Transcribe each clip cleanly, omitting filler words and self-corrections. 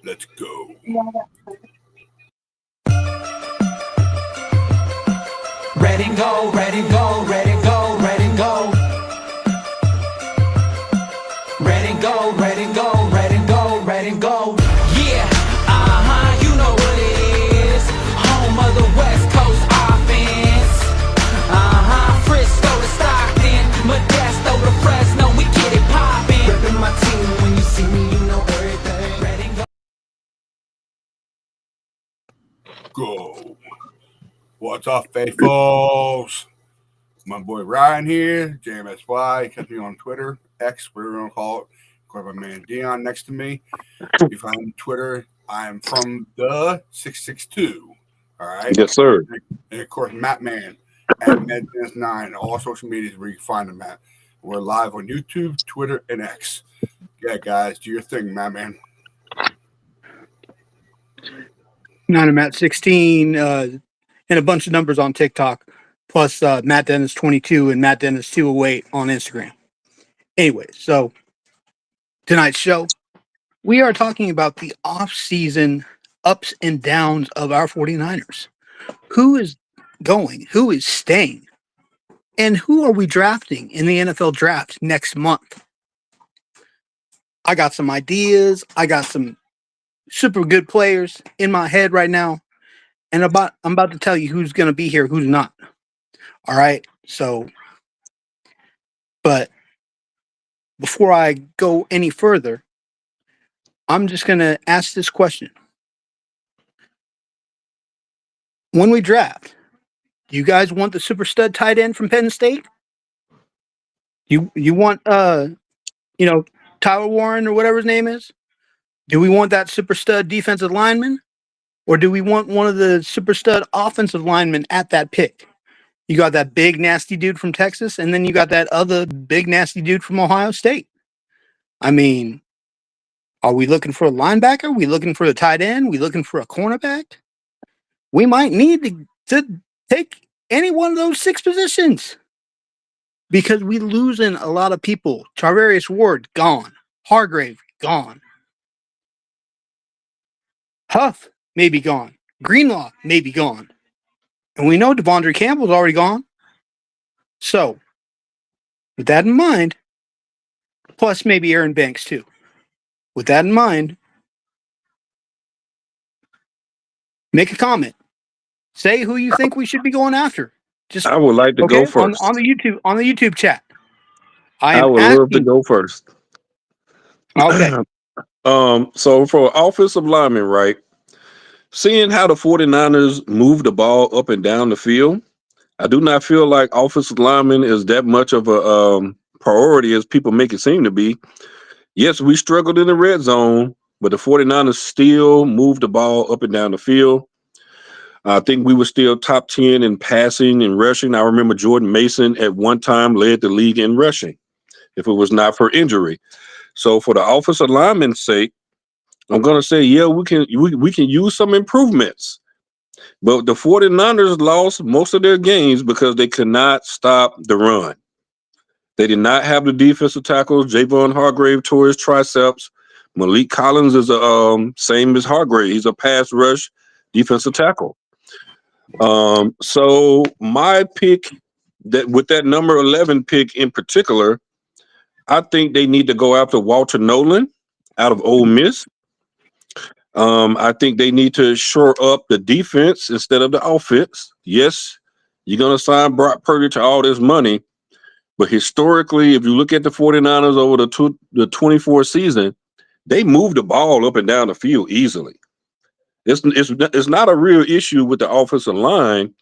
Let's go. Ready, go, ready, go, ready, go, ready, go. Ready, go, ready, go, ready, go, ready, go. Yeah, you know what it is. Home of the West Coast offense. Frisco to Stockton, Modesto to Fresno, we get it poppin'. Reppin' my team, when you see me, you know everything. Ready, Go. What's up, faithfuls? My boy Ryan here, JMSY. Catch me on Twitter, X, whatever you want to call it. Got my man Dion next to me. You find me on Twitter. I am from the 662. All right. Yes, sir. And of course, Matt Man at MedDance9, all social medias where you can find him at. We're live on YouTube, Twitter, and X. Yeah, guys, do your thing, Matt Man. Not a Matt 16 and a bunch of numbers on TikTok, plus Matt Dennis 22 and Matt Dennis 208 on Instagram. Anyway, so tonight's show, we are talking about the off-season ups and downs of our 49ers. Who is going? Who is staying? And who are we drafting in the NFL draft next month? I got some ideas. I got some super good players in my head right now. And I'm about to tell you who's going to be here, who's not. All right. So, but before I go any further, I'm just going to ask this question. When we draft, do you guys want the super stud tight end from Penn State? You want Tyler Warren or whatever his name is? Do we want that super stud defensive lineman? Or do we want one of the super stud offensive linemen at that pick? You got that big nasty dude from Texas, and then you got that other big nasty dude from Ohio State. I mean, are we looking for a linebacker? Are we looking for a tight end? Are we looking for a cornerback? We might need to take any one of those 6 positions because we losing a lot of people. Charvarius Ward, gone. Hargrave, gone. Huff, may be gone. Greenlaw may be gone. And we know Devondre Campbell's already gone. So, with that in mind, plus maybe Aaron Banks too. With that in mind, make a comment. Say who you think we should be going after. Just I would like to go first. On the YouTube chat. I would love to go first. Okay. So for offensive lineman, right? Seeing how the 49ers move the ball up and down the field, I do not feel like offensive lineman is that much of a priority as people make it seem to be. Yes, we struggled in the red zone, but the 49ers still moved the ball up and down the field. I think we were still top 10 in passing and rushing. I remember Jordan Mason at one time led the league in rushing, if it was not for injury. So for the offensive lineman's sake, I'm going to say, yeah, we can use some improvements. But the 49ers lost most of their games because they could not stop the run. They did not have the defensive tackles. Javon Hargrave tore his triceps. Malik Collins is same as Hargrave. He's a pass rush defensive tackle. So my pick, that with that number 11 pick in particular, I think they need to go after Walter Nolan out of Ole Miss. I think they need to shore up the defense instead of the offense. Yes, you're going to sign Brock Purdy to all this money, but historically, if you look at the 49ers over the 24 season, they move the ball up and down the field easily. It's not a real issue with the offensive line.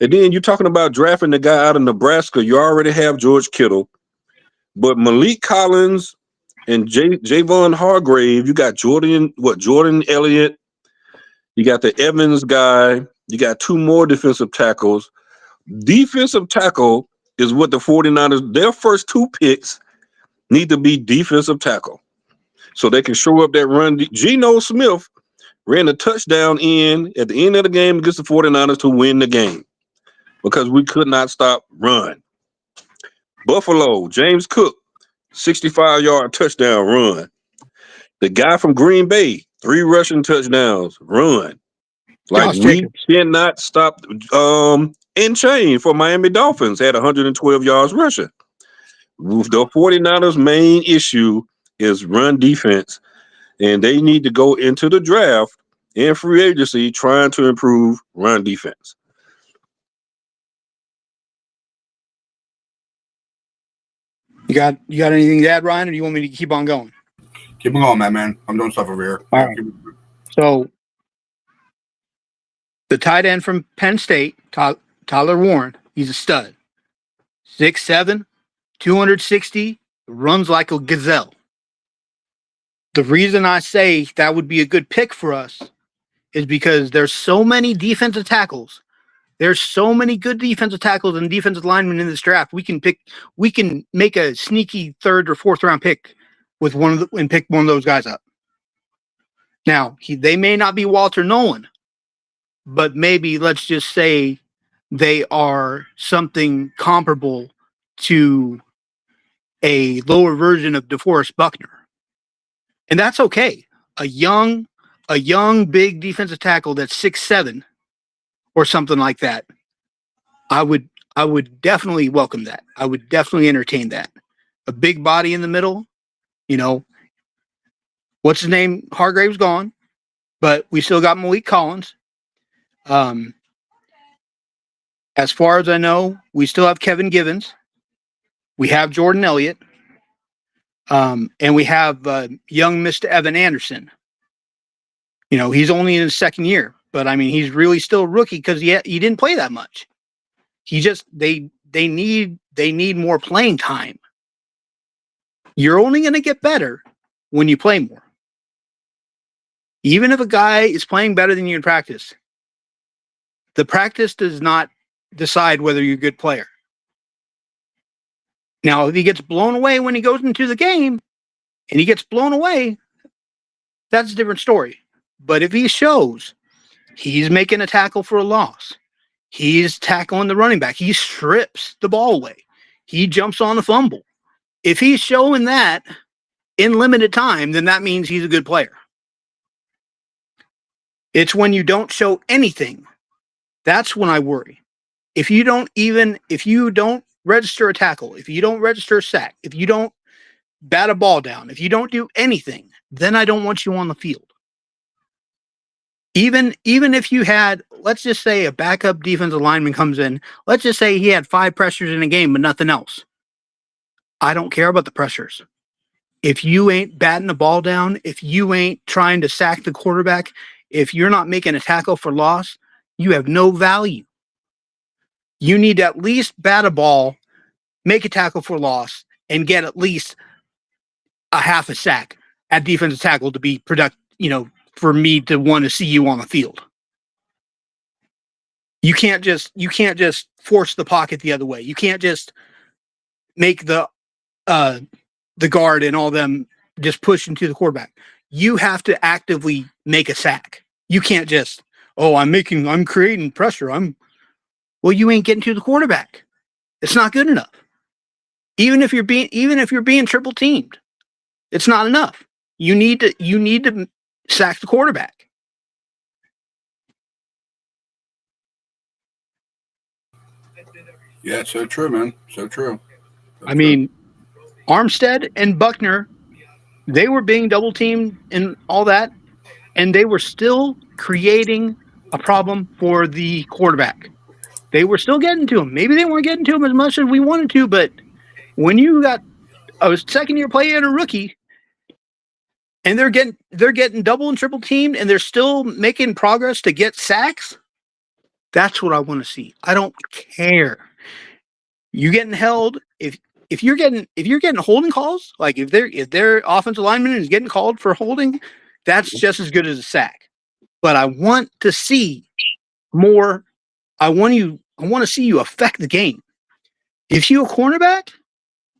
And then you're talking about drafting the guy out of Nebraska. You already have George Kittle, but Malik Collins and Javon Hargrave, you got Jordan Elliott, you got the Evans guy, you got 2 more defensive tackles. Defensive tackle is what the 49ers, their first 2 picks need to be defensive tackle. So they can show up that run. Geno Smith ran a touchdown at the end of the game against the 49ers to win the game because we could not stop run. Buffalo, James Cook, 65-yard touchdown run. The guy from Green Bay, 3 rushing touchdowns. Run. Like, Josh we Jacobs. cannot stop. In chain for Miami Dolphins had 112 yards rushing. The 49ers' main issue is run defense, and they need to go into the draft and free agency trying to improve run defense. You got anything to add, Ryan, or do you want me to keep on going? Keep on going, man. I'm doing stuff over here. All right. So the tight end from Penn State, Tyler Warren, he's a stud. 6'7", 260, runs like a gazelle. The reason I say that would be a good pick for us is because there's so many defensive tackles. There's so many good defensive tackles and defensive linemen in this draft. We can make a sneaky 3rd or 4th round pick with and pick one of those guys up. Now, they may not be Walter Nolan, but maybe let's just say they are something comparable to a lower version of DeForest Buckner. And that's okay. A young big defensive tackle that's 6'7" or something like that. I would definitely welcome that. I would definitely entertain that. A big body in the middle, what's his name? Hargrave's gone, but we still got Malik Collins. As far as I know, we still have Kevin Givens. We have Jordan Elliott. And we have young Mr. Evan Anderson. He's only in his 2nd year, but I mean, he's really still a rookie because he didn't play that much. They need more playing time. You're only going to get better when you play more. Even if a guy is playing better than you in practice, the practice does not decide whether you're a good player. Now, if he gets blown away when he goes into the game and he gets blown away, that's a different story. But if he shows he's making a tackle for a loss, he's tackling the running back, he strips the ball away, he jumps on the fumble. If he's showing that in limited time, then that means he's a good player. It's when you don't show anything, that's when I worry. If you don't register a tackle, if you don't register a sack, if you don't bat a ball down, if you don't do anything, then I don't want you on the field. Even if you had, let's just say a backup defensive lineman comes in, let's just say he had 5 pressures in a game, but nothing else. I don't care about the pressures. If you ain't batting the ball down, if you ain't trying to sack the quarterback, if you're not making a tackle for loss, you have no value. You need to at least bat a ball, make a tackle for loss, and get at least a half a sack at defensive tackle to be productive, for me to want to see you on the field. You can't just force the pocket the other way. You can't just make the guard and all them just push into the quarterback. You have to actively make a sack. You can't just, I'm creating pressure. Well, you ain't getting to the quarterback. It's not good enough. Even if you're being triple teamed, it's not enough. You need to sack the quarterback. Yeah, so true, man. So true. I mean, Armstead and Buckner, they were being double teamed and all that, and they were still creating a problem for the quarterback. They were still getting to him. Maybe they weren't getting to him as much as we wanted to, but when you got a 2nd-year player and a rookie, and they're getting double and triple teamed, and they're still making progress to get sacks, that's what I want to see. I don't care. You getting held, if you're getting holding calls, like if their offensive lineman is getting called for holding, that's just as good as a sack. But I want to see more. I want to see you affect the game. If you a cornerback,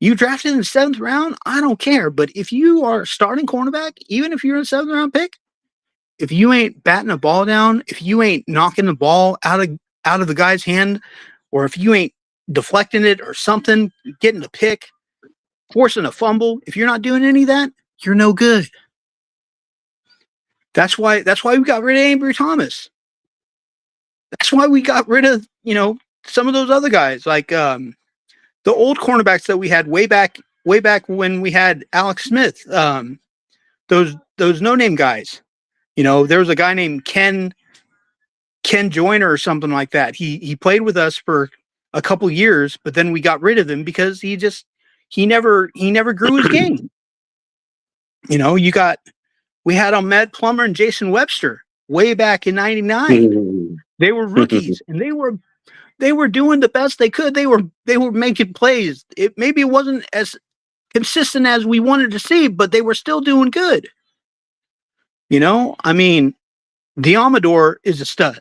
you drafted in the 7th round, I don't care. But if you are a starting cornerback, even if you're a 7th round pick, if you ain't batting a ball down, if you ain't knocking the ball out of the guy's hand, or if you ain't deflecting it or something, getting a pick, forcing a fumble, if you're not doing any of that, you're no good. That's why we got rid of Ambry Thomas. That's why we got rid of, some of those other guys, like the old cornerbacks that we had way back when we had Alex Smith. Those no-name guys. There was a guy named Ken Joyner or something like that. He played with us for a couple years, but then we got rid of him because he never grew his game. We had Ahmed Plummer and Jason Webster way back in '99. They were rookies and they were doing the best they could. They were making plays. Maybe it wasn't as consistent as we wanted to see, but they were still doing good. Diamador is a stud.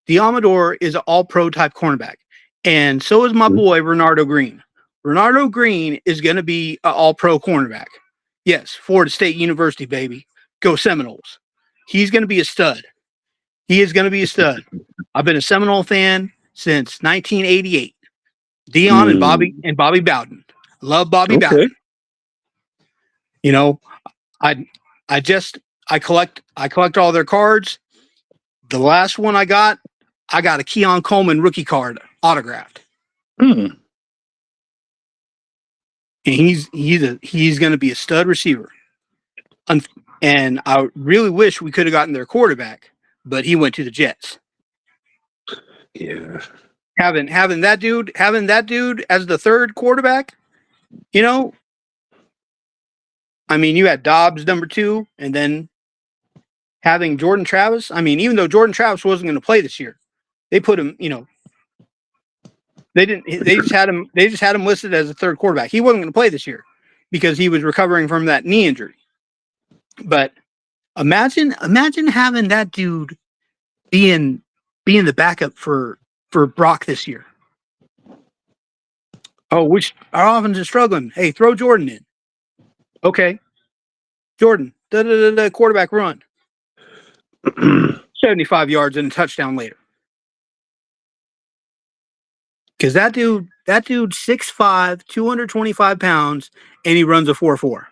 Diamador is an all-pro type cornerback. And so is my boy, Renardo Green. Renardo Green is going to be an all-pro cornerback. Yes, Florida State University, baby. Go Seminoles. He's going to be a stud. He is going to be a stud. I've been a Seminole fan since 1988. Dion and Bobby Bowden. Love Bobby Bowden. I collect all their cards. The last one I got a Keon Coleman rookie card autographed. And he's going to be a stud receiver. And I really wish we could have gotten their quarterback, but he went to the Jets. Yeah. Having that dude as the third quarterback, you had Dobbs number 2, and then having Jordan Travis. Even though Jordan Travis wasn't going to play this year, they put him, they just had him listed as a third quarterback. He wasn't going to play this year because he was recovering from that knee injury. But imagine having that dude being the backup for Brock this year. Oh, which our offense is struggling. Hey, throw Jordan in. Okay. Jordan, quarterback run. 75 yards and a touchdown later. Because that dude's 6'5", 225 pounds, and he runs a 4.4.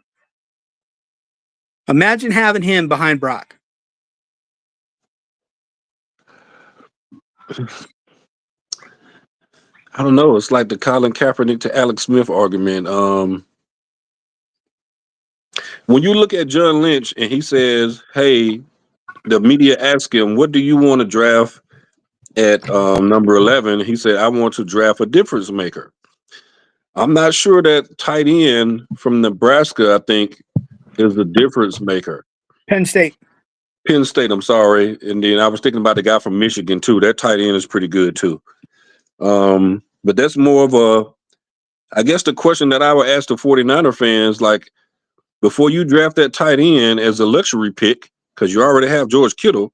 Imagine having him behind Brock. I don't know. It's like the Colin Kaepernick to Alex Smith argument. When you look at John Lynch and he says, hey, the media asked him, what do you want to draft at number 11? He said, I want to draft a difference maker. I'm not sure that tight end from Nebraska, I think, is the difference maker. Penn State, I'm sorry. And then I was thinking about the guy from Michigan, too. That tight end is pretty good, too. But that's more of I guess the question that I would ask the 49er fans, like, before you draft that tight end as a luxury pick, because you already have George Kittle,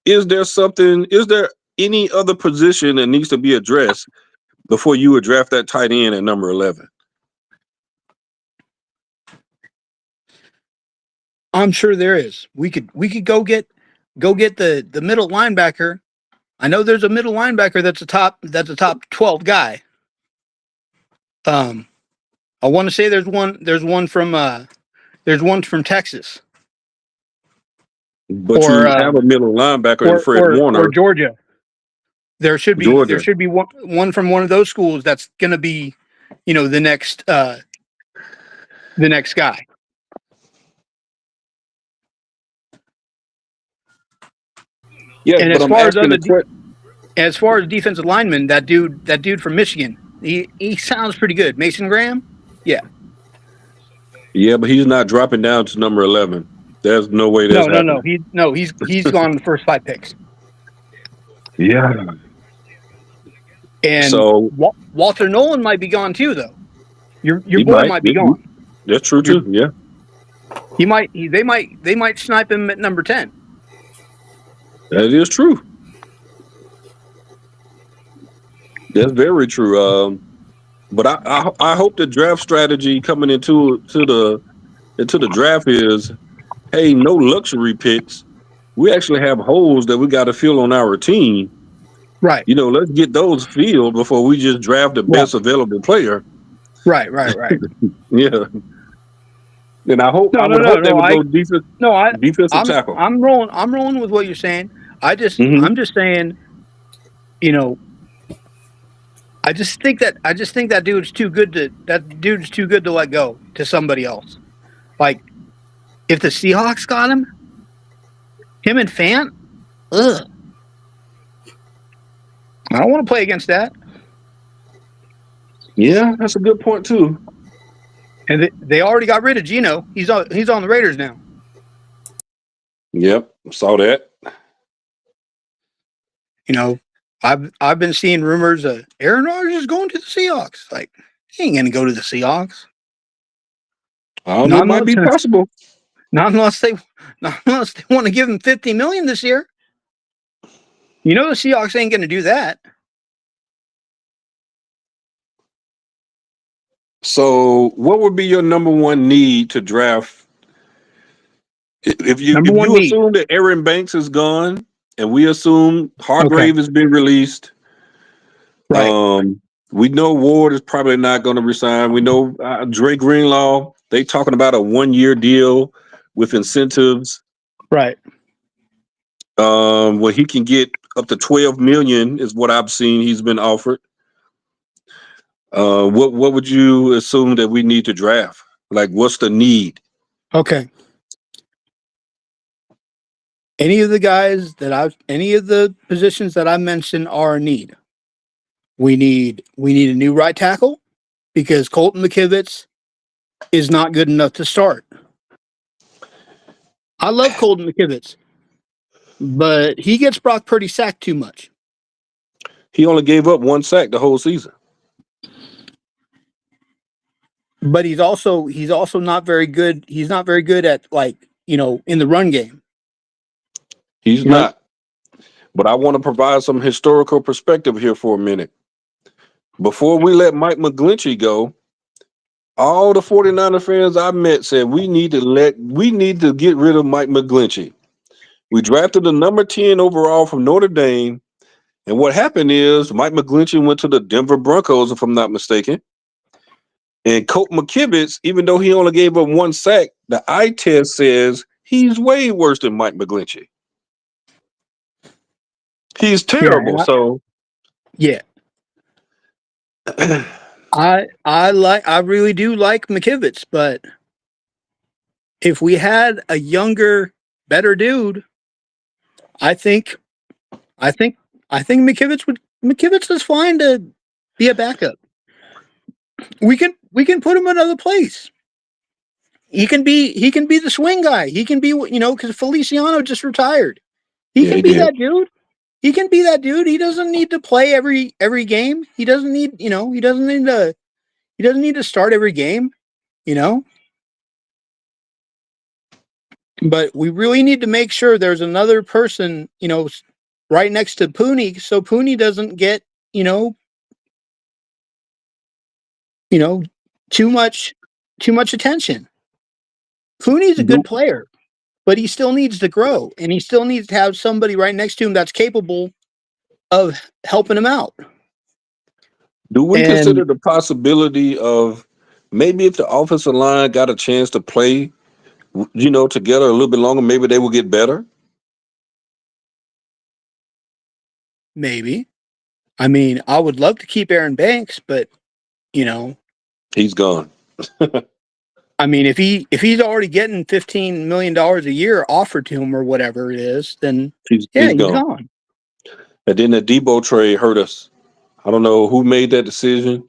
is there any other position that needs to be addressed before you would draft that tight end at number 11? I'm sure there is. We could go get the middle linebacker. I know there's a middle linebacker that's a top 12 guy. I want to say there's one from Texas. But you have a middle linebacker in Fred Warner or Georgia. There should be one from one of those schools that's going to be, the next guy. Yeah, and as far as defensive lineman, that dude from Michigan, he sounds pretty good. Mason Graham, yeah. Yeah, but he's not dropping down to number 11. There's no way that's happening. He's gone in the first 5 picks. Yeah. And so Walter Nolan might be gone too, though. Your boy might be gone. That's true too. Yeah. They might snipe him at number 10. That is true. That's very true. But I hope the draft strategy coming into the draft is, hey, no luxury picks. We actually have holes that we got to fill on our team. Right. Let's get those filled before we just draft the best available player. Right. Yeah. And I hope No, I no, would no, hope they no. would go defensive I'm tackle. I'm rolling. I'm rolling with what you're saying. I'm just saying. You know, I just think that dude's too good to let go to somebody else. Like if the Seahawks got him and Fant, ugh, I don't want to play against that. Yeah, that's a good point too. And they already got rid of Geno. He's on the Raiders now. Yep, saw that. You know, I've been seeing rumors of Aaron Rodgers is going to the Seahawks. Like he ain't gonna go to the Seahawks. I don't know. It might be possible. Not unless they want to give him $50 million this year. You know the Seahawks ain't gonna do that. So, what would be your number one need to draft? If you Need. assume that Aaron Banks is gone, and we assume Hargrave has been released, Right. We know Ward is probably not going to resign. We know Dre Greenlaw. They talking about a 1-year deal with incentives. Right. Where he can get up to $12 million is what I've seen. He's been offered. What would you assume that we need to draft? Like, what's the need? Okay. Any of the positions that I mentioned are a need. We need a new right tackle because Colton McKivitz is not good enough to start. I love Colton McKivitz, but he gets Brock Purdy sacked too much. He only gave up 1 sack the whole season. But he's also not very good. He's not very good at in the run game. He's not. But I want to provide some historical perspective here for a minute. Before we let Mike McGlinchey go, all the 49er fans I met said we need to get rid of Mike McGlinchey. We drafted the number 10 overall from Notre Dame. And what happened is Mike McGlinchey went to the Denver Broncos, if I'm not mistaken. And Colt McKivitz, even though he only gave up 1 sack, the eye test says he's way worse than Mike McGlinchey. He's terrible. Yeah. I really do like McKivitz, but if we had a younger, better dude, I think McKivitz is fine to be a backup. We can put him another place. He can be the swing guy. He can be, because Feliciano just retired. He can be that dude. He can be that dude. He doesn't need to play every game. He doesn't need, he doesn't need to start every game, But we really need to make sure there's another person, right next to Pooney, so Pooney doesn't get, too much attention. Pooney's a good player, but he still needs to grow, and he still needs to have somebody right next to him that's capable of helping him out. Do we consider the possibility of maybe if the offensive line got a chance to play, together a little bit longer, maybe they will get better? Maybe. I mean, I would love to keep Aaron Banks, but he's gone. I mean, if he's already getting $15 million a year offered to him or whatever it is, then he's gone. And then the Debo trade hurt us. I don't know who made that decision.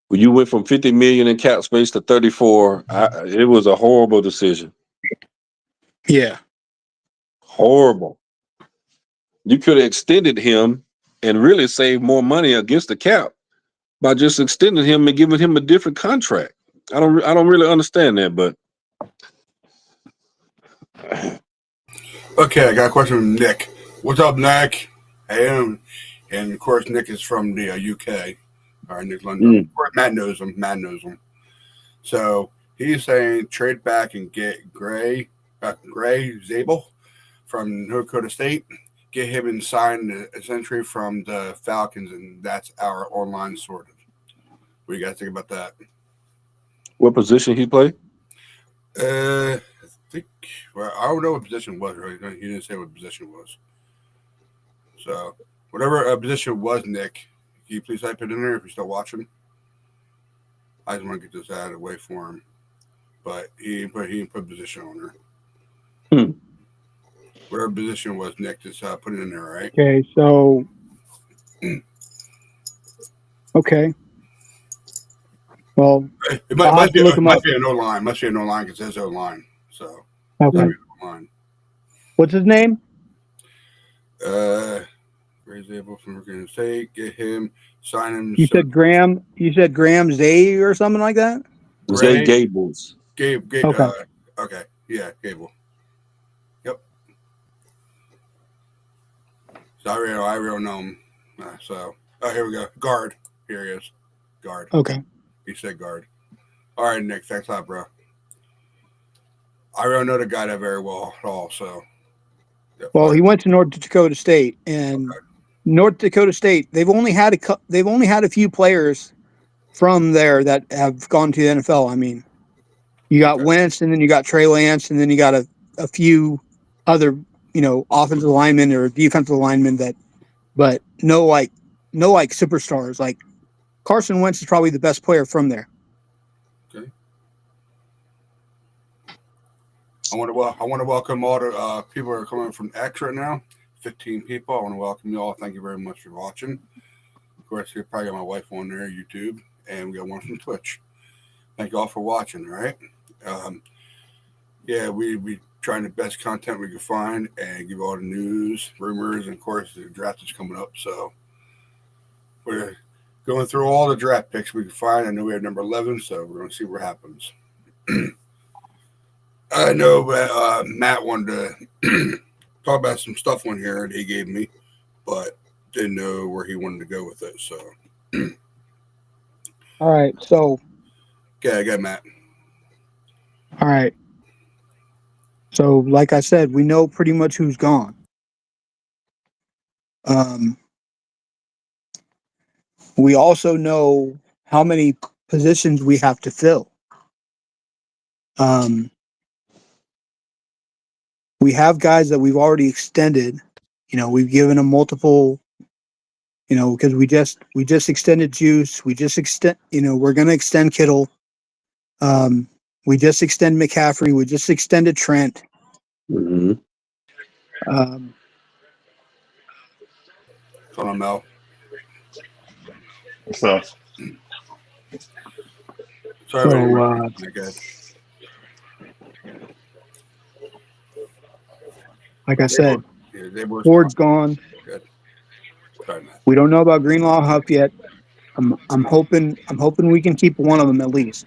When you went from $50 million in cap space to 34, it was a horrible decision. Yeah. Horrible. You could have extended him and really saved more money against the cap by just extending him and giving him a different contract. I don't really understand that, but okay, I got a question from Nick. What's up, Nick? Hey, and of course, Nick is from the UK. All right, Nick London. Matt knows him. So he's saying trade back and get Gray Zabel from North Dakota State. Get him and sign a century from the Falcons, and that's our online sorted. What do you guys think about that? What position he play? I think. Well, I don't know what position it was. Really, he didn't say what position it was. So, whatever position was, Nick, can you please type it in there if you're still watching? I just want to get this out of the way for him, but he didn't put position on there. Hmm. Whatever position was, Nick, just put it in there, right? Okay, so okay. Well, It I'll have to look him must up. be a no line. Must be a no line because it says no line. So, Okay. no line. What's his name? Raise able from Virginia State. Get him. Sign him. You said Graham. You said Graham Zay or something like that. Zay Gables. Gabe. Okay. Okay. Yeah, Gable. Yep. So I really know him. So here we go. Guard. Here he is. Guard. Okay. He said guard. All right, Nick. Thanks a lot, bro. I don't know the guy that very well at all. So. Yep. Well, he went to North Dakota State, and North Dakota State, they've only had a few players from there that have gone to the NFL. I mean, you got Wentz, and then you got Trey Lance, and then you got a few other, offensive linemen or defensive linemen but no superstars. Like Carson Wentz is probably the best player from there. Okay. I want to welcome all the people who are coming from X right now. 15 people. I want to welcome you all. Thank you very much for watching. Of course, you probably got my wife on there, YouTube, and we got one from Twitch. Thank you all for watching. All right. Yeah, we trying the best content we can find and give all the news, rumors, and of course the draft is coming up. So we're going through all the draft picks we can find. I know we have number 11, so we're going to see what happens. I know that Matt wanted to talk about some stuff on here that he gave me, but didn't know where he wanted to go with it. So, All right. So, okay, I got Matt. all right. So, like I said, we know pretty much who's gone. We also know how many positions we have to fill. We have guys that we've already extended. We've given them multiple. Because we just extended Juice. We just we're going to extend Kittle. We just extended McCaffrey. We just extended Trent. Mm-hmm. Hold on, Mel. What's up? Sorry, like I said, yeah, Ford's gone. Good. Sorry, Matt. We don't know about Greenlaw Huff yet. I'm hoping we can keep one of them at least,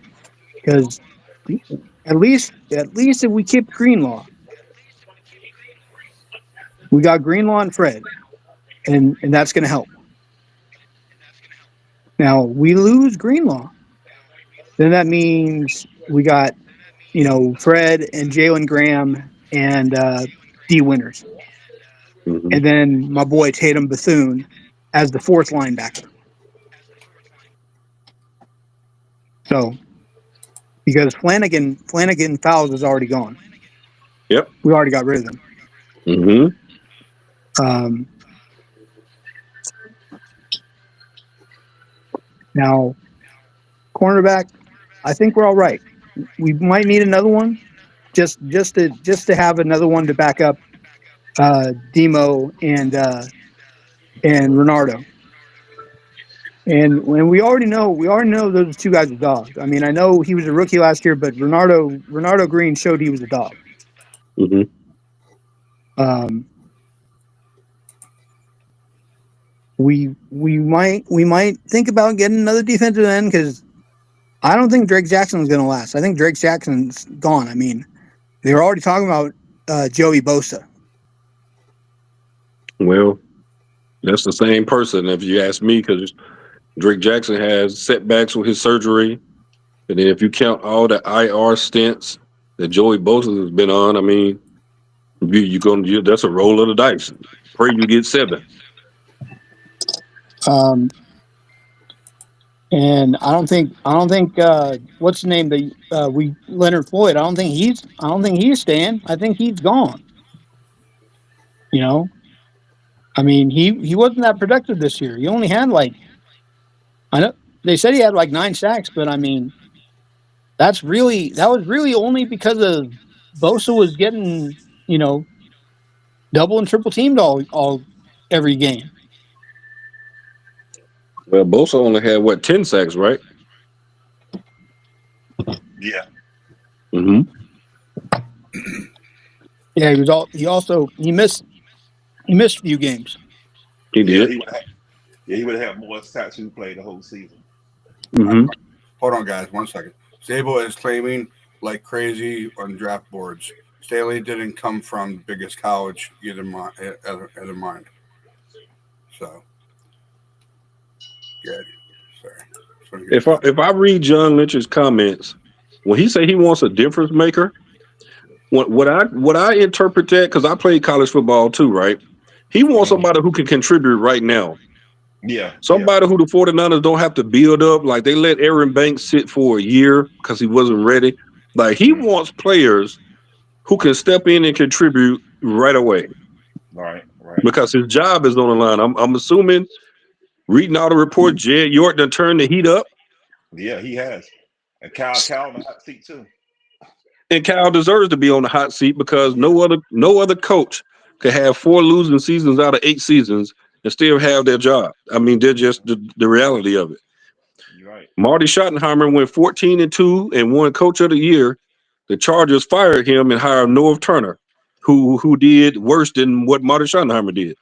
because at least if we keep Greenlaw, we got Greenlaw and Fred, and that's going to help. Now we lose Greenlaw, then that means we got Fred and Jalen Graham and D Winters, and then my boy Tatum Bethune as the fourth linebacker. So, because Flanagan Fowles is already gone. Yep. We already got rid of them. Mm-hmm. Now, cornerback, I think we're all right. We might need another one, just to have another one to back up Demo and Renardo. And when we already know those two guys are dogs. I mean, I know he was a rookie last year, but Renardo Green showed he was a dog. Mm-hmm. We might think about getting another defensive end, because I don't think Drake Jackson is going to last. I think Drake Jackson's gone. I mean, they were already talking about Joey Bosa. Well, that's the same person, if you ask me, because Drake Jackson has setbacks with his surgery. And then if you count all the IR stints that Joey Bosa has been on, I mean, that's a roll of the dice. Pray you get 7. And I don't think what's the name that Leonard Floyd. I don't think he's staying. I think he's gone. You know, I mean he wasn't that productive this year. He only had I know they said he had 9 sacks, but I mean that was really only because of Bosa was getting double and triple teamed all every game. Well, Bosa only had 10 sacks, right? Yeah. Mm-hmm. Yeah, he missed a few games. He did. He would have more sacks if he played the whole season. Mm-hmm. Hold on, guys. 1 second. Zabel is claiming like crazy on draft boards. Staley didn't come from the biggest college either mind. So, good. Sorry. If I read John Lynch's comments, when he say he wants a difference maker, what I interpret that, because I played college football too, right? He wants somebody who can contribute right now. Yeah. Somebody who the 49ers don't have to build up. Like they let Aaron Banks sit for a year because he wasn't ready. Like he wants players who can step in and contribute right away. Right. Because his job is on the line. I'm assuming, reading all the reports, Jed York done turned the heat up. Yeah, he has. And Kyle on the hot seat too. And Kyle deserves to be on the hot seat because no other coach could have 4 losing seasons out of 8 seasons and still have their job. I mean, they're just the reality of it. You're right. Marty Schottenheimer went 14-2 and won Coach of the Year. The Chargers fired him and hired Norv Turner, who did worse than what Marty Schottenheimer did.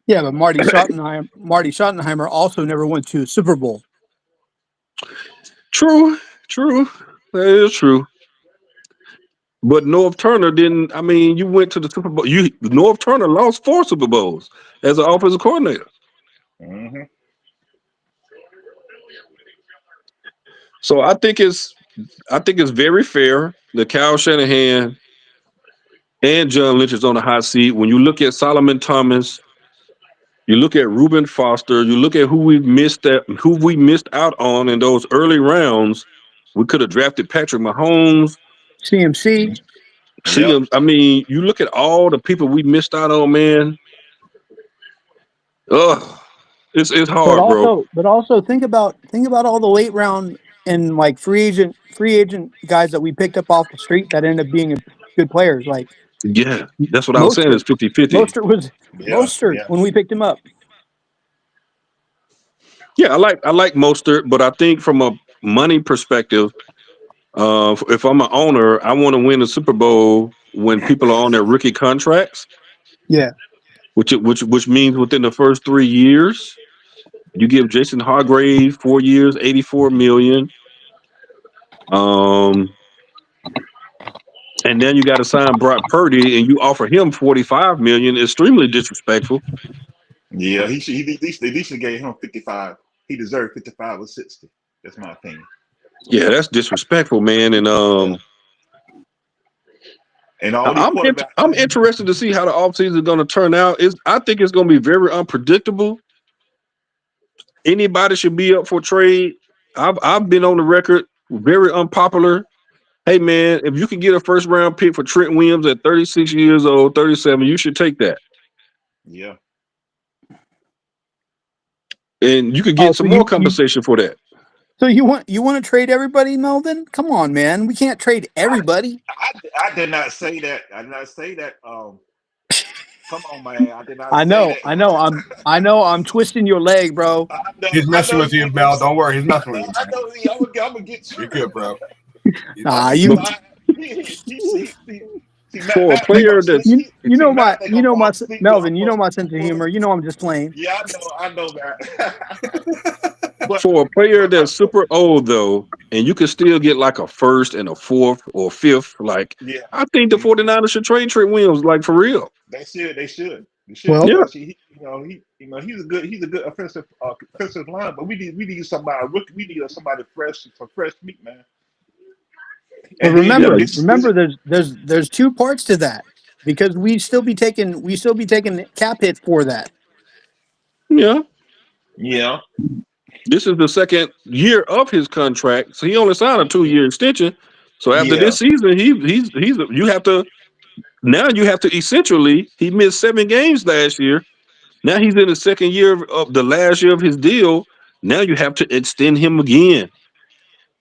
Yeah, but Marty Schottenheimer also never went to a Super Bowl. True. That is true. But Norv Turner didn't. I mean, you went to the Super Bowl. Norv Turner lost 4 Super Bowls as an offensive coordinator. Mm-hmm. So I think it's very fair that Kyle Shanahan and John Lynch is on the hot seat. When you look at Solomon Thomas, you look at Reuben Foster, you look at who we missed out on in those early rounds. We could have drafted Patrick Mahomes, CMC. I mean, you look at all the people we missed out on, man. Ugh, it's hard, bro. But also think about all the late round and free agent guys that we picked up off the street that ended up being good players. Yeah, that's what I was saying. It's 50-50. Mostert was Mostert when we picked him up. Yeah, I like Mostert, but I think from a money perspective, if I'm an owner, I want to win the Super Bowl when people are on their rookie contracts. Yeah, which means within the first 3 years, you give Jason Hargrave 4 years, $84 million. And then you got to sign Brock Purdy, and you offer him $45 million. Extremely disrespectful. Yeah, he at least gave him 55. He deserved 55 or 60. That's my opinion. Yeah, that's disrespectful, man. And I'm interested to see how the offseason is going to turn out. I think it's going to be very unpredictable. Anybody should be up for trade. I've been on the record, very unpopular. Hey, man, if you can get a first-round pick for Trent Williams at 36 years old, 37, you should take that. Yeah. And you could get some more compensation for that. So you want to trade everybody, Melvin? Come on, man. We can't trade everybody. I did not say that. I did not say that. Come on, man. I did not. I know. I'm twisting your leg, bro. He's messing with you, Mel. Don't worry. He's messing with you. I know. I'm gonna get you. You're good, bro. For a player that's Melvin, you know my sense of humor. You know I'm just playing. Yeah, I know that. But for a player that's super old though, and you can still get like a first and a fourth or fifth, I think the 49ers should trade Trent Williams, for real. They should. Well, yeah. He's a good offensive line, but we need somebody rookie. We need somebody fresh meat, man. But remember, there's 2 parts to that because we still be taking cap hit for that. Yeah. Yeah. This is the second year of his contract, so he only signed a 2-year extension. So after Yeah. this season, he's you have to essentially, he missed 7 games last year. Now he's in the second year of the last year of his deal. Now you have to extend him again.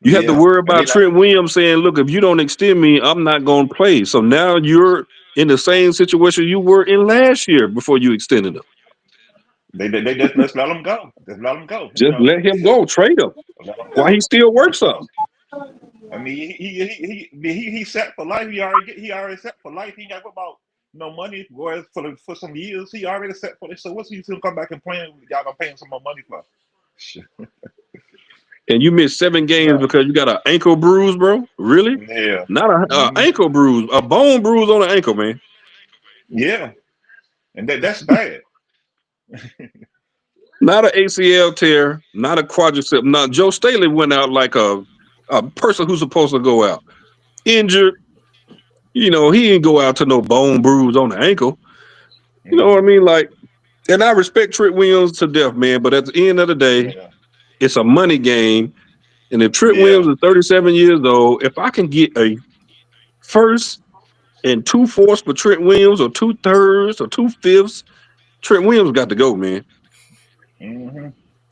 You have to Yeah. worry And about then Trent Williams saying, "Look, if you don't extend me, I'm not going to play." So now you're in the same situation you were in last year before you extended him. they just let him go. Just let him go. You Just know, let him go, trade him. let him Why go. he still Let works him up? go. I mean, he set for life. He already set for life. He ain't got about no money for some years. He already set for this. So what's he gonna come back and playing? Y'all gonna pay him some more money for? Shit. And you missed 7 games Yeah. because you got an ankle bruise, bro? Really? Yeah. Not a Mhm. ankle bruise, a bone bruise on the ankle, man. Yeah. And that's bad. Not an ACL tear, not a quadricep. Now, Joe Staley went out like a person who's supposed to go out injured. You know, he didn't go out to no bone bruise on the ankle. You know what I mean? Like, and I respect Trent Williams to death, man. But at the end of the day, Yeah. it's a money game. And if Trent Yeah. Williams is 37 years old, if I can get a first and 2/4 for Trent Williams, or 2/3 or 2/5, Trent Williams got to go, man. Mm-hmm.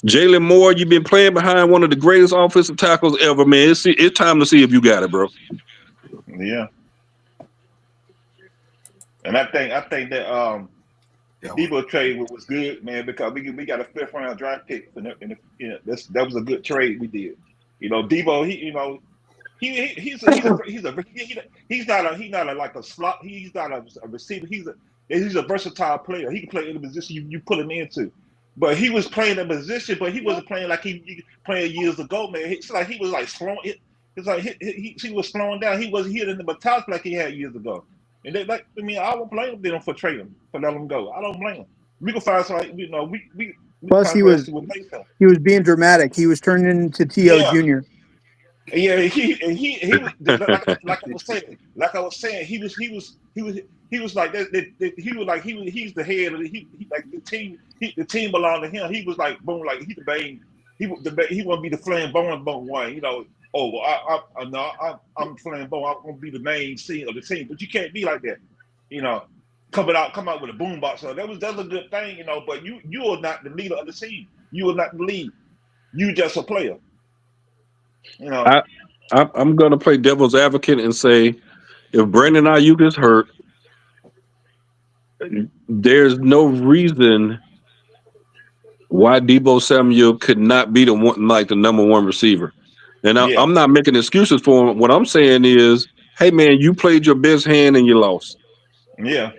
Jalen Moore, you've been playing behind one of the greatest offensive tackles ever, man. It's time to see if you got it, bro. Yeah. And I think that Debo trade was good, man, because we got a 5th round draft pick, and that was a good trade we did. You know, Debo, he's not a like a slot. He's not a receiver. He's a versatile player. He can play any position you put him into. But he was playing a position, but he wasn't playing like he played years ago, man. It's like he was like slowing. It's like he was slowing down. He wasn't hitting the battalion like he had years ago. And they I don't blame them for trading for letting him go. I don't blame them. We can find somebody, we Plus, he was being dramatic. He was turning into T.O. Yeah. Jr. Yeah, he was like I was saying, he was like that. He's the head of like the team. The team belonged to him. He was like boom, like he the main. He want to be the flamboyant one. You know, I'm flamboyant. I'm gonna be the main scene of the team. But you can't be like that. You know, come out with a boombox. So that's a good thing. You know, but you are not the leader of the team. You are not the lead. You just a player. You know, I'm gonna play devil's advocate and say, if Brandon Ayuk is hurt, there's no reason why Deebo Samuel could not be the number 1 receiver. And I'm not making excuses for him. What I'm saying is, hey man, you played your best hand and you lost. Yeah.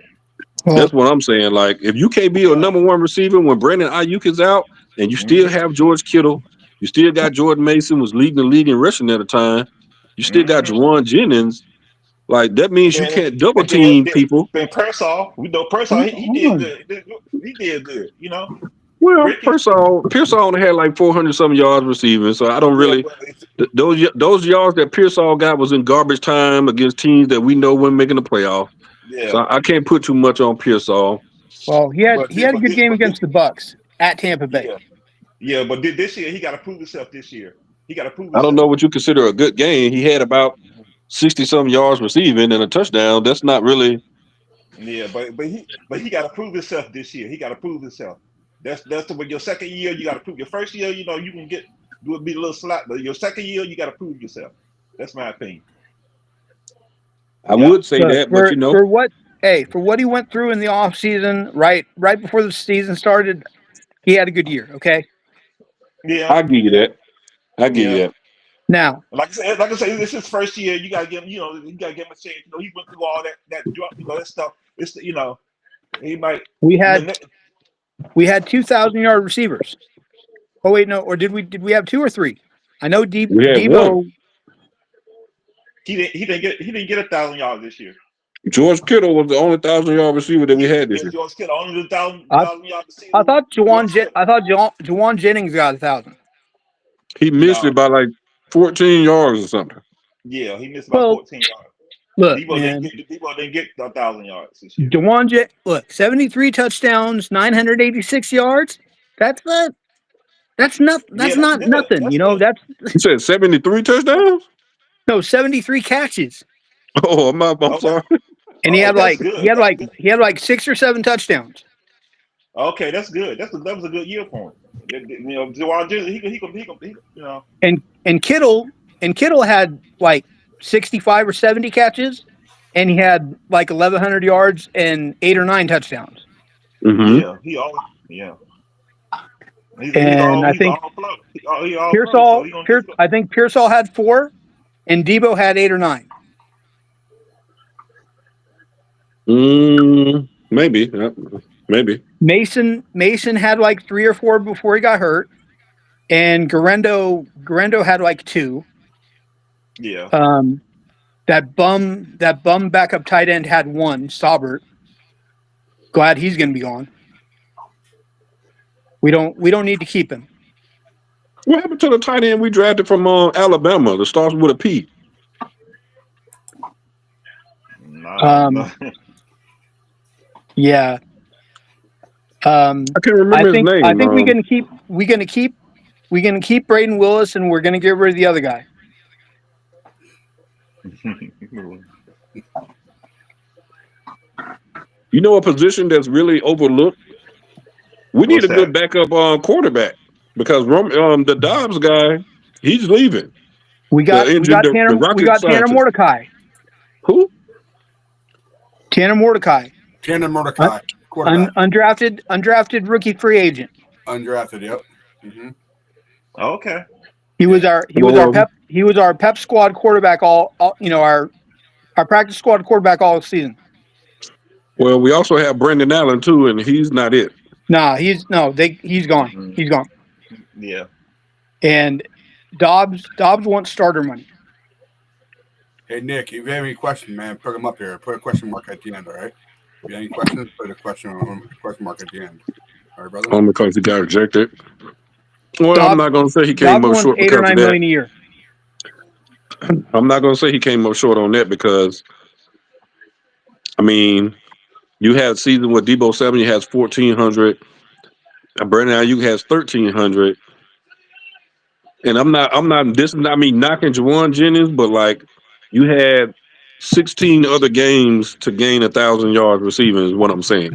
That's what I'm saying. Like, if you can't be a number 1 receiver when Brandon Ayuk is out, and you still have George Kittle, you still got Jordan Mason was leading the league in rushing at the time, you still got Juwan Jennings. Like, that means you can't double team people. Ben Pearsall, we know Pearsall, he did good. He did good, you know. Well, Pearsall only had like 400 some yards receiving, so I don't really. Those yards that Pearsall got was in garbage time against teams that we know weren't making the playoff. Yeah. So I can't put too much on Pearsall. Well, he had a good game against the Bucs at Tampa Bay. Yeah, but this year he got to prove himself. This year he got to prove himself. I don't know what you consider a good game. He had about 60 some yards receiving and a touchdown. That's not really. Yeah, but he got to prove himself this year. He got to prove himself. That's when your second year you got to prove. Your first year, you know, you can be a little slack, but your second year you got to prove yourself. That's my opinion. I would say that, but you know, for what he went through in the off season, right before the season started, he had a good year. Okay. Yeah, I give you that. I give you that. Now, like I said, this is his first year. You gotta give him, you gotta give him a chance. You know, he went through all that drop, that stuff. It's he might. We had 2,000-yard receivers. Oh wait, no, or did we have 2 or 3? I know Debo. He didn't get 1,000 yards this year. George Kittle was the only 1,000-yard receiver that we had this year. George Kittle only the 1,000-yard receiver. I thought Juwan Jennings got 1,000. He missed it by like 14 yards or something. Yeah, he missed by 14 yards. Look, Debo didn't get 1,000 yards this year. Look, 73 touchdowns, 986 yards. That's That's not good. nothing. That's You know, good. that's You said 73 touchdowns? no 73 catches. Oh, I'm Okay. sorry. And he Oh, had that's good. That's good. he had like 6 or 7 touchdowns. Okay, that's good. That was a good year for him. You know, Jawan Jennings, he could, you know. And Kittle had like 65 or 70 catches, and he had like 1,100 yards and 8 or 9 touchdowns. Mm-hmm. Yeah, he always, yeah. He's And I all think flow. He all Pearsall, flow, so I think Pearsall had 4, and Debo had 8 or 9. Maybe. Maybe. Mason had like 3 or 4 before he got hurt, and Garendo had like 2. yeah. That bum backup tight end had 1, Saubert. Glad he's going to be gone. We don't need to keep him. What happened to the tight end we drafted from Alabama that starts with a P? No. Yeah. I can't remember his name. I think we're gonna keep Braden Willis, and we're gonna get rid of the other guy. You know a position that's really overlooked? We need What's a good backup quarterback because the Dobbs guy, he's leaving. We got Tanner Mordecai. Who? Tanner Mordecai. Tanner Mordecai. Quarterback. Undrafted rookie free agent. Undrafted, yep. Mm-hmm. Okay. He was our pep squad quarterback our practice squad quarterback all season. Well, we also have Brandon Allen too, and he's not it. Nah, he's gone. Mm-hmm. He's gone. Yeah. And Dobbs wants starter money. Hey Nick, if you have any questions, man, put them up here. Put a question mark at the end, all right? If you have any questions, put a question mark at the end. All right, brother? Because he got rejected. Well, Dobbs, I'm not going to say he came up short 8 or 9 million a year. I'm not going to say he came up short on that because, I mean, you had a season with Debo Samuel, he has 1,400. Brandon Ayuk has 1,300. And this is not me knocking Jawan Jennings, but like you had 16 other games to gain 1,000 yards receiving is what I'm saying.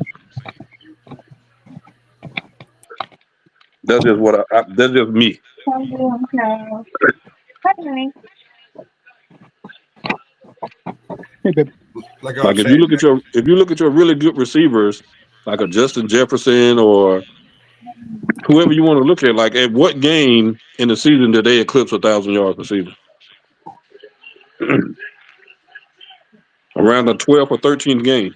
That's just that's just me. Like if you look at your really good receivers, like a Justin Jefferson or whoever you want to look at, like at what game in the season did they eclipse 1,000 yards receiving? Around the 12th or 13th game.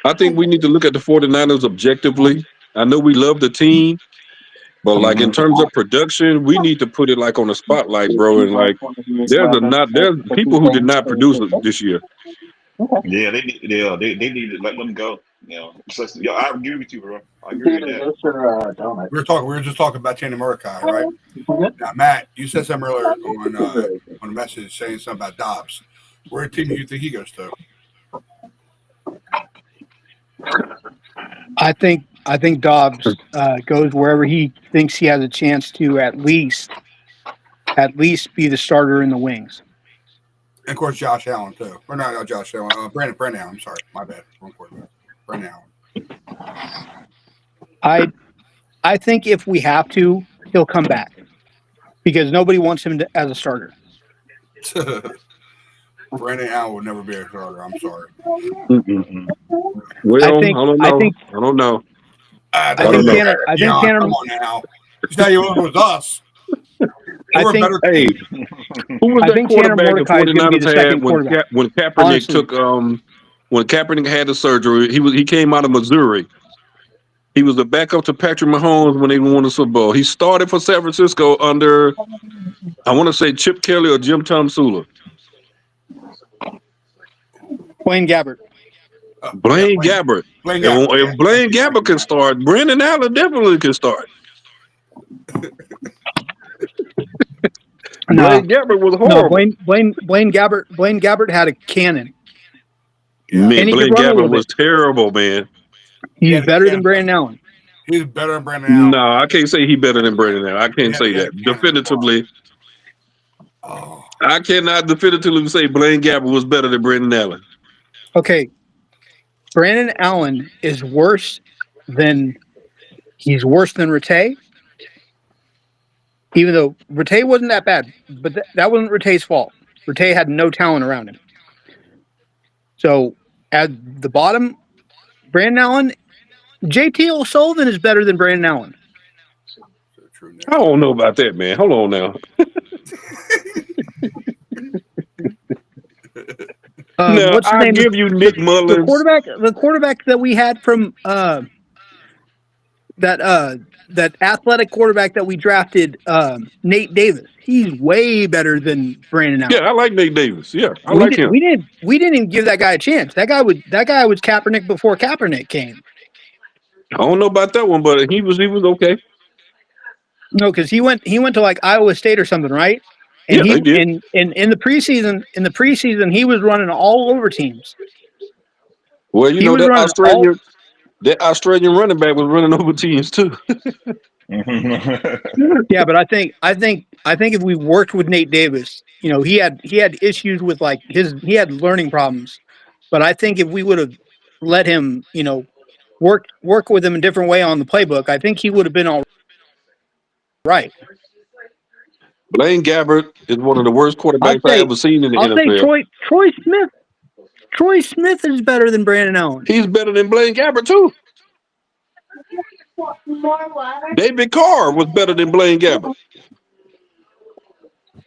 I think we need to look at the 49ers objectively. I know we love the team, but like in terms of production, we need to put it like on the spotlight, bro. And like there's people who did not produce it this year. Yeah, they need to let them go. You know, I agree with you, bro. I agree with that. We were just talking about Tanner Mordecai, right? Now, Matt, you said something earlier on a message saying something about Dobbs. Where team do you think he goes to? I think Dobbs goes wherever he thinks he has a chance to at least be the starter in the wings. And of course, Josh Allen too. Or not Josh Allen. Brandon Allen. I'm sorry, my bad. Wrong quarterback. Brandon Allen. I think if we have to, he'll come back because nobody wants him as a starter. Brandon Allen will never be a starter. I'm sorry. Well, I don't know. I think Tanner. Come on now. You tell you it was us. Who was that quarterback the 49ers had when Kaepernick took when Kaepernick had the surgery? He came out of Missouri. He was the backup to Patrick Mahomes when they won the Super Bowl. He started for San Francisco under, I want to say Chip Kelly or Jim Tomsula. Blaine Gabbert. Blaine Gabbert. If Blaine Gabbert can start, Brandon Allen definitely can start. No. Blaine Gabbert was horrible. No, Blaine Gabbert had a cannon. Yeah. Man, And he Blaine could run a little Gabbert was terrible, man. He's Yeah, better yeah. than Brandon Allen. He's better than Brandon Allen. No, I can't say he better than Brandon Allen. I can't Yeah, say yeah, that can't. definitively. Oh, I cannot definitively say Blaine Gabbert was better than Brandon Allen. Okay. Brandon Allen is worse than Rattay. Even though Rattay wasn't that bad, but that wasn't Rattay's fault. Rattay had no talent around him. So at the bottom, Brandon Allen, JT O'Sullivan is better than Brandon Allen. so true. I don't know about that, man. Hold on now. Now, What's his I'll name? give you Nick The Mullins. quarterback that we had from that athletic quarterback that we drafted, Nate Davis. He's way better than Brandon Allen. Yeah, I like Nate Davis. Yeah, I like him. We didn't even give that guy a chance. That guy was Kaepernick before Kaepernick came. I don't know about that one, but he was okay. No, because he went to like Iowa State or something, right? And Yeah, he they did. in the preseason he was running all over teams. Well, you He know was that running Australian running back was running over teams too. Yeah, but I think if we worked with Nate Davis, you know, he had issues with like he had learning problems. But I think if we would have let him, you know, work with him a different way on the playbook, I think he would have been all right. Blaine Gabbert is one of the worst quarterbacks I ever seen in the I'll say NFL. Troy Smith is better than Brandon Allen. He's better than Blaine Gabbert too. David Carr was better than Blaine Gabbert.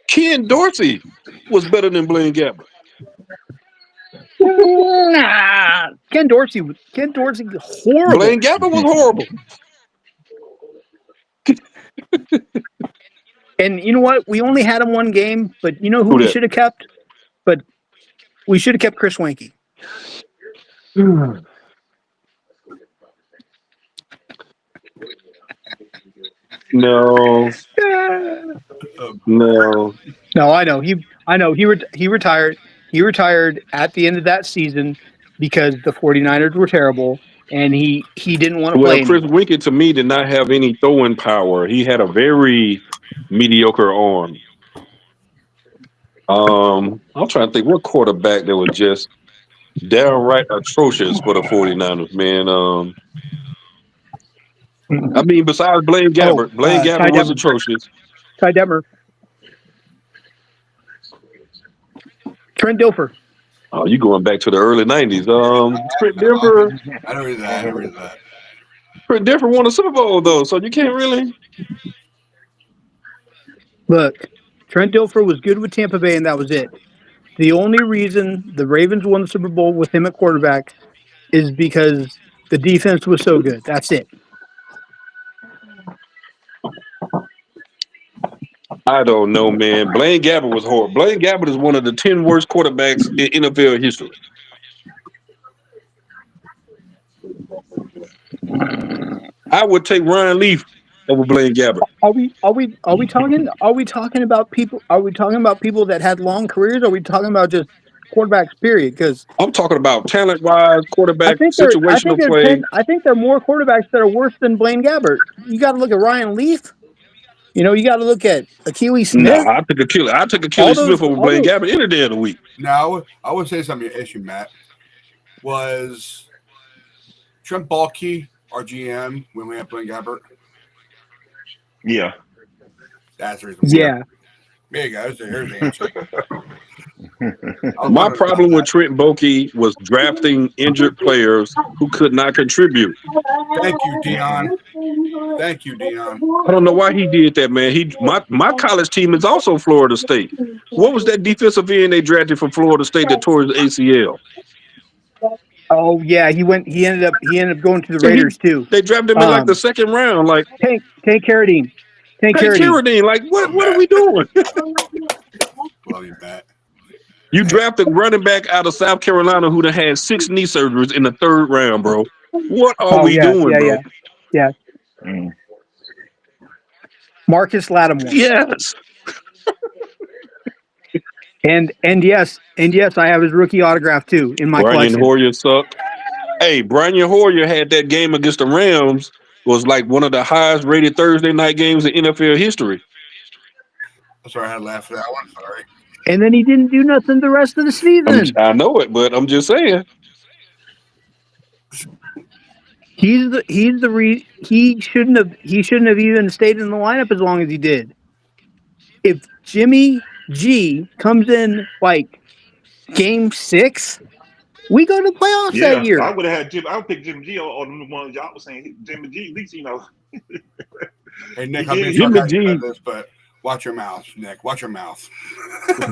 Ken Dorsey was better than Blaine Gabbert. Nah, Ken Dorsey horrible. Blaine Gabbert was horrible. And you know what? We only had him one game, but you know who we should have kept? But we should have kept Chris Weinke. No. No, I know. He retired. He retired at the end of that season because the 49ers were terrible and he didn't want to play. Well, Chris Weinke to me did not have any throwing power. He had a very mediocre arm. I'm trying to think what quarterback that was just downright atrocious for the 49ers, man. I mean, besides Blaine Gabbert, Gabbert was atrocious. Ty Detmer. Trent Dilfer. Oh, you going back to the early 90s. Trent Dilfer. I know that. Trent Dilfer won a Super Bowl, though, so you can't really. Look, Trent Dilfer was good with Tampa Bay, and that was it. The only reason the Ravens won the Super Bowl with him at quarterback is because the defense was so good. That's it. I don't know, man. Blaine Gabbert was horrible. Blaine Gabbert is one of the 10 worst quarterbacks in NFL history. I would take Ryan Leaf over Blaine Gabbert. Are we talking about people? Are we talking about people that had long careers? Or are we talking about just quarterbacks? Period. Because I'm talking about talent-wise, quarterback, situational play. I think there are more quarterbacks that are worse than Blaine Gabbert. You got to look at Ryan Leaf. You know, you got to look at Achilles Smith. No, I took Achilles Smith over Blaine Gabbert any day of the week. Now, I would say something issue, Matt, was Trent Baalke, our GM, when we had Blaine Gabbert. Yeah. That's the reason. Yeah. There you go. Here's the answer. My problem with Trent Baalke was drafting injured players who could not contribute. Thank you, Dion. I don't know why he did that, man. My college team is also Florida State. What was that defensive end they drafted from Florida State that tore his ACL? Oh yeah, he ended up going to the Raiders too. They drafted him in like the second round, like Tank Carradine. Tank Carradine. Like what are we doing? Love you, Matt. You drafted running back out of South Carolina who done had 6 knee surgeries in the 3rd round, bro. What are we doing, bro? Yeah. Marcus Lattimore. Yes. And yes, I have his rookie autograph too in my Brian collection. Hoyer sucked. Hey, Brian Hoyer had that game against the Rams, was like one of the highest rated Thursday night games in NFL history. I'm sorry, I had to laugh at that one. Sorry. And then he didn't do nothing the rest of the season. I know it, but I'm just saying. He shouldn't have even stayed in the lineup as long as he did. If Jimmy G comes in like game 6, we go to the playoffs that year. I would have had Jim. I would pick Jimmy G on the one y'all was saying. Jimmy G, at least Hey Nick, I'm being Jimmy sarcastic G. about this, but watch your mouth, Nick. Watch your mouth.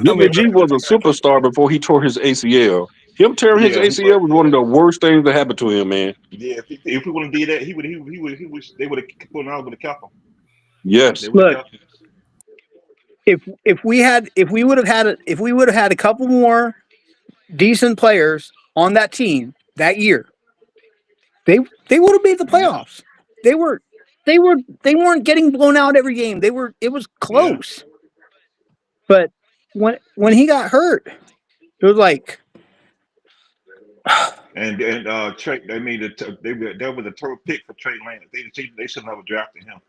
Jimmy G was a superstar before he tore his ACL. Him tearing his ACL was one of the worst things that happened to him, man. Yeah, if we wouldn't did that, they would have put him out with a kept him. Yes. Look, if we would have had a couple more decent players on that team that year, they would have made the playoffs. They weren't getting blown out every game. It was close. But when he got hurt, it was like and Trey, they made that was a total pick for Trey Lance. They should never drafted him.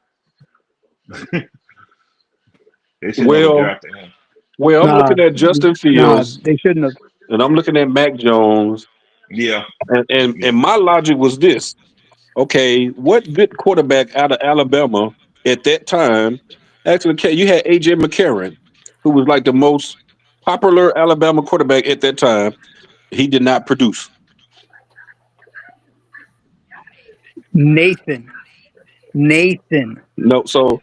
They should never drafted him. Well, I'm looking at Justin Fields. They shouldn't have. And I'm looking at Mac Jones. Yeah. And my logic was this. Okay, what good quarterback out of Alabama at that time? Actually, you had A.J. McCarron, who was like the most popular Alabama quarterback at that time. He did not produce. Nathan. No, so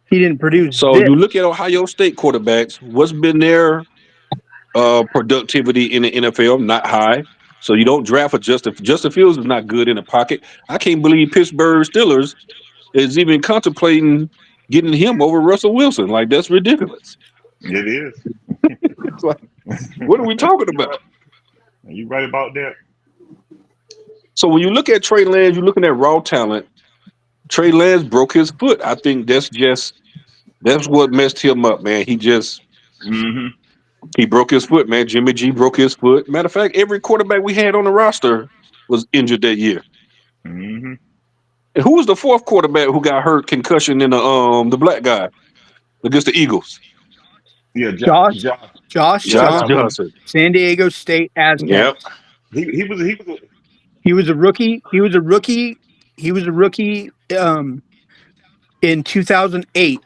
he didn't produce. So you look at Ohio State quarterbacks. What's been their productivity in the NFL? Not high. So you don't draft a Justin Fields is not good in the pocket. I can't believe Pittsburgh Steelers is even contemplating getting him over Russell Wilson. Like, that's ridiculous. It is. It's like, what are we talking about? You're right about that. So when you look at Trey Lance, you're looking at raw talent. Trey Lance broke his foot. I think that's what messed him up, man. He just he broke his foot, man. Jimmy G broke his foot. Matter of fact, every quarterback we had on the roster was injured that year. And who was the fourth quarterback who got hurt, concussion in the black guy against the Eagles? Yeah, Josh Johnson. San Diego State Aztecs. Yep. He was a rookie. In 2008.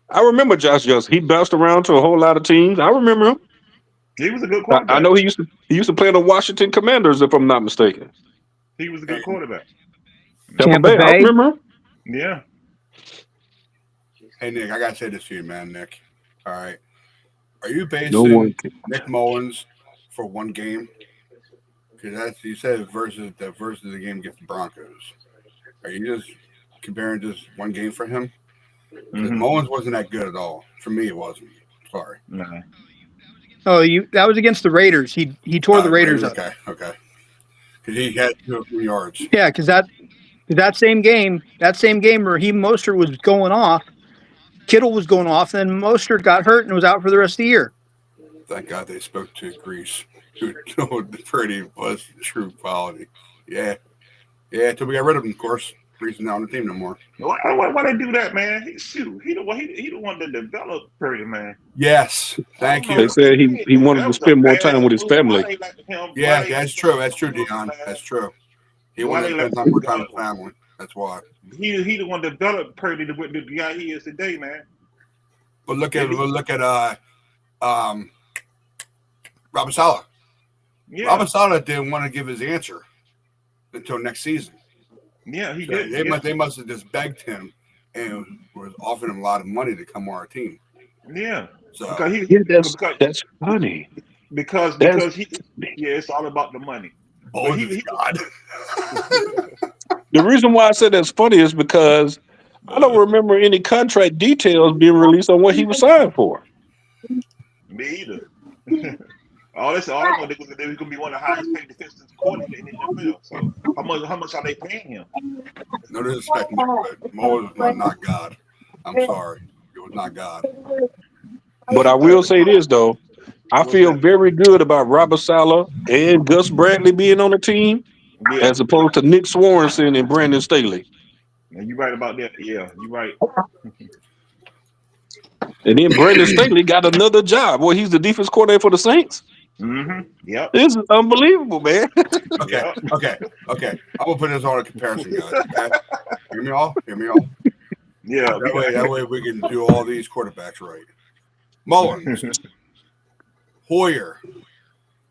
I remember Josh Johnson. He bounced around to a whole lot of teams. I remember him. He was a good quarterback. I know he used to play in the Washington Commanders, if I'm not mistaken. He was a good quarterback. Tampa Bay. I remember him. Yeah. Hey Nick, I gotta say this to you, man. Nick, all right, are you basing Nick Mullins for one game? Because you said versus the game against the Broncos. Are you just comparing just one game for him? Because Mullins wasn't that good at all. For me, it wasn't. Sorry. No. Oh, that was against the Raiders. He tore the Raiders up. Okay. Because he had 2 yards. Yeah, because that same game where Mostert was going off, Kittle was going off, and then Mostert got hurt and was out for the rest of the year. Thank God they spoke to Grease, who told Freddie was true quality. Yeah, until we got rid of him, of course. Grease is not on the team no more. Why they do that, man? He the one that developed Purdy, man. Yes, thank you. They said he wanted to spend more time with his family. Yeah, that's true. That's true, Dion. That's true. He wanted to spend more time with family. That's why. He the one that developed Purdy to the guy he is today, man. But look at Robert Saleh. Yeah. Robert Saleh didn't want to give his answer until next season. Yeah, he so did. They must have just begged him and was offering him a lot of money to come on our team. Yeah. So that's funny. Because it's all about the money. Oh, God. The reason why I said that's funny is because I don't remember any contract details being released on what he was signed for. Me either. all I know they was going to be one of the highest paid defensive coordinators in the NFL. So how much are they paying him? No disrespect, but Mo is not God. I'm sorry. It was not God. But I will say this though, I feel very good about Robert Saleh and Gus Bradley being on the team, Yeah, as opposed to Nick Swanson and Brandon Staley. you right about that. Yeah, you right. And then Brandon Staley got another job. Well, he's the defense coordinator for the Saints. Yep. This is unbelievable, man. Okay. Yep. Okay. Okay. I'm gonna put this on a comparison, guys. Okay? Hear me all? Hear me all? Yeah. That way we can do all these quarterbacks right. Mullins, Hoyer,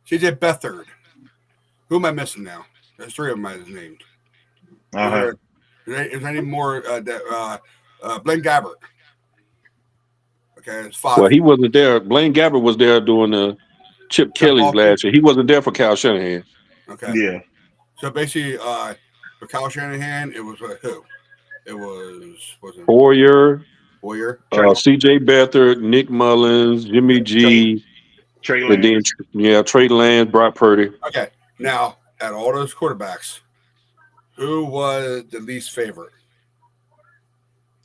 CJ Beathard. Who am I missing now? There's three of them I just named. Uh-huh. Is there any more? Blaine Gabbert. Okay, it's five. Well, he wasn't there. Blaine Gabbert was there doing the Chip Kelly's last year. He wasn't there for Kyle Shanahan. Okay. Yeah. So basically, for Kyle Shanahan, it was who? It was Hoyer, Hoyer, C.J. Beathard, Nick Mullins, Jimmy G, Trey and then Trey Lance, Brock Purdy. Okay. Now, at all those quarterbacks, who was the least favorite?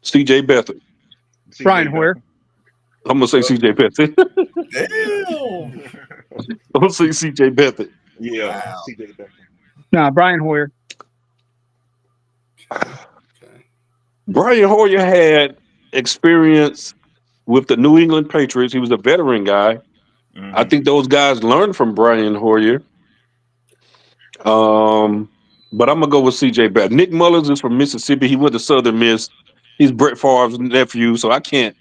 C.J. Beathard. Brian Hoyer. I'm gonna say C.J. Beathard. Damn. I'm gonna say C.J. Beathard. Yeah. Wow. CJ Beathard. Nah, Brian Hoyer. Okay. Brian Hoyer had experience with the New England Patriots. He was a veteran guy. Mhm. I think those guys learned from Brian Hoyer. But I'm gonna go with C.J. Beathard. Nick Mullins is from Mississippi. He went to Southern Miss. He's Brett Favre's nephew, so I can't.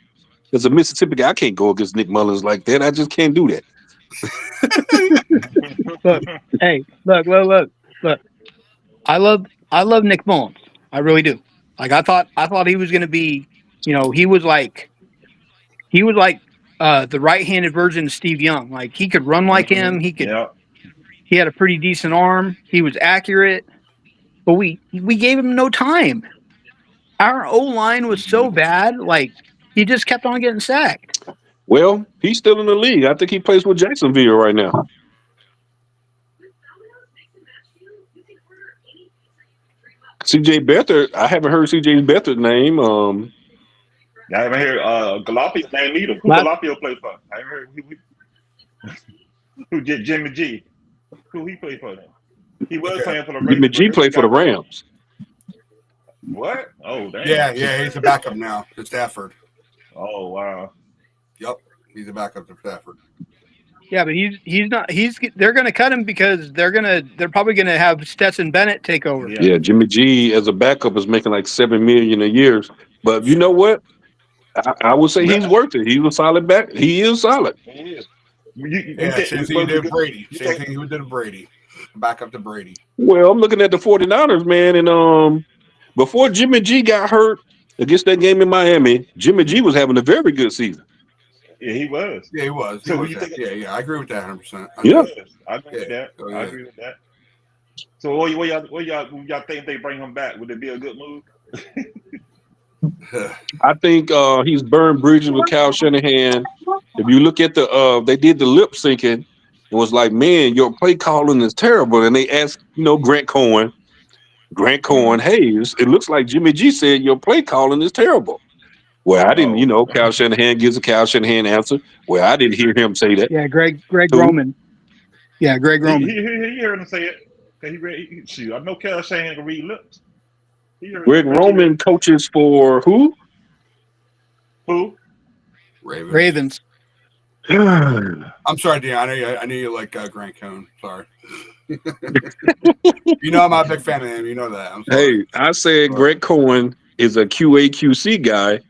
As a Mississippi guy, I can't go against Nick Mullins like that. I just can't do that. Look, hey, look. I love Nick Mullins. I really do. Like I thought he was gonna be, he was like the right-handed version of Steve Young. Like he could run like him. He could. Yeah. He had a pretty decent arm. He was accurate, but we gave him no time. Our O-line was so bad. Like he just kept on getting sacked. Well, he's still in the league. I think he plays with Jacksonville right now. C.J. Beathard, I haven't heard C.J. Beathard's name. I haven't heard Galapio's name either. Who Galapio play for? I haven't heard who did Jimmy G. Who he played for then? He was playing for the Rams. Jimmy G played for the Rams. What? Oh, damn. Yeah, he's a backup now to Stafford. Oh, wow. Yep, he's a backup to Stafford. Yeah, but he's not. They're going to cut him because they're probably going to have Stetson Bennett take over. Yeah, Jimmy G as a backup is making like $7 million a year. But you know what? I would say he's worth it. He's a solid back. He is solid. He is. Same thing he did with Brady. Same thing he did with Brady. Back up to Brady. Well, I'm looking at the 49ers, man, and before Jimmy G got hurt against that game in Miami, Jimmy G was having a very good season. Yeah, he was. Yeah, he was. So He was that. Yeah, I agree with that 100%. Yeah. I agree with that. Oh, yeah. I agree with that. So what y'all think they bring him back? Would it be a good move? I think he's burned bridges with Kyle Shanahan. If you look at they did the lip syncing. It was like, man, your play calling is terrible. And they asked, Grant Cohen, hey, it looks like Jimmy G said your play calling is terrible. Well, I didn't, Kyle Shanahan gives a Kyle Shanahan answer. Well, I didn't hear him say that. Yeah, Greg Roman. Yeah, Greg Roman. He heard him say it. Shoot, I know Kyle Shanahan can read lips. Greg Roman coaches for who? Who? Ravens. I'm sorry, Dean. I knew you like Grant Cohn. Sorry. I'm not a big fan of him. You know that. I'm sorry. Hey, I said Greg Cohen is a QA/QC guy,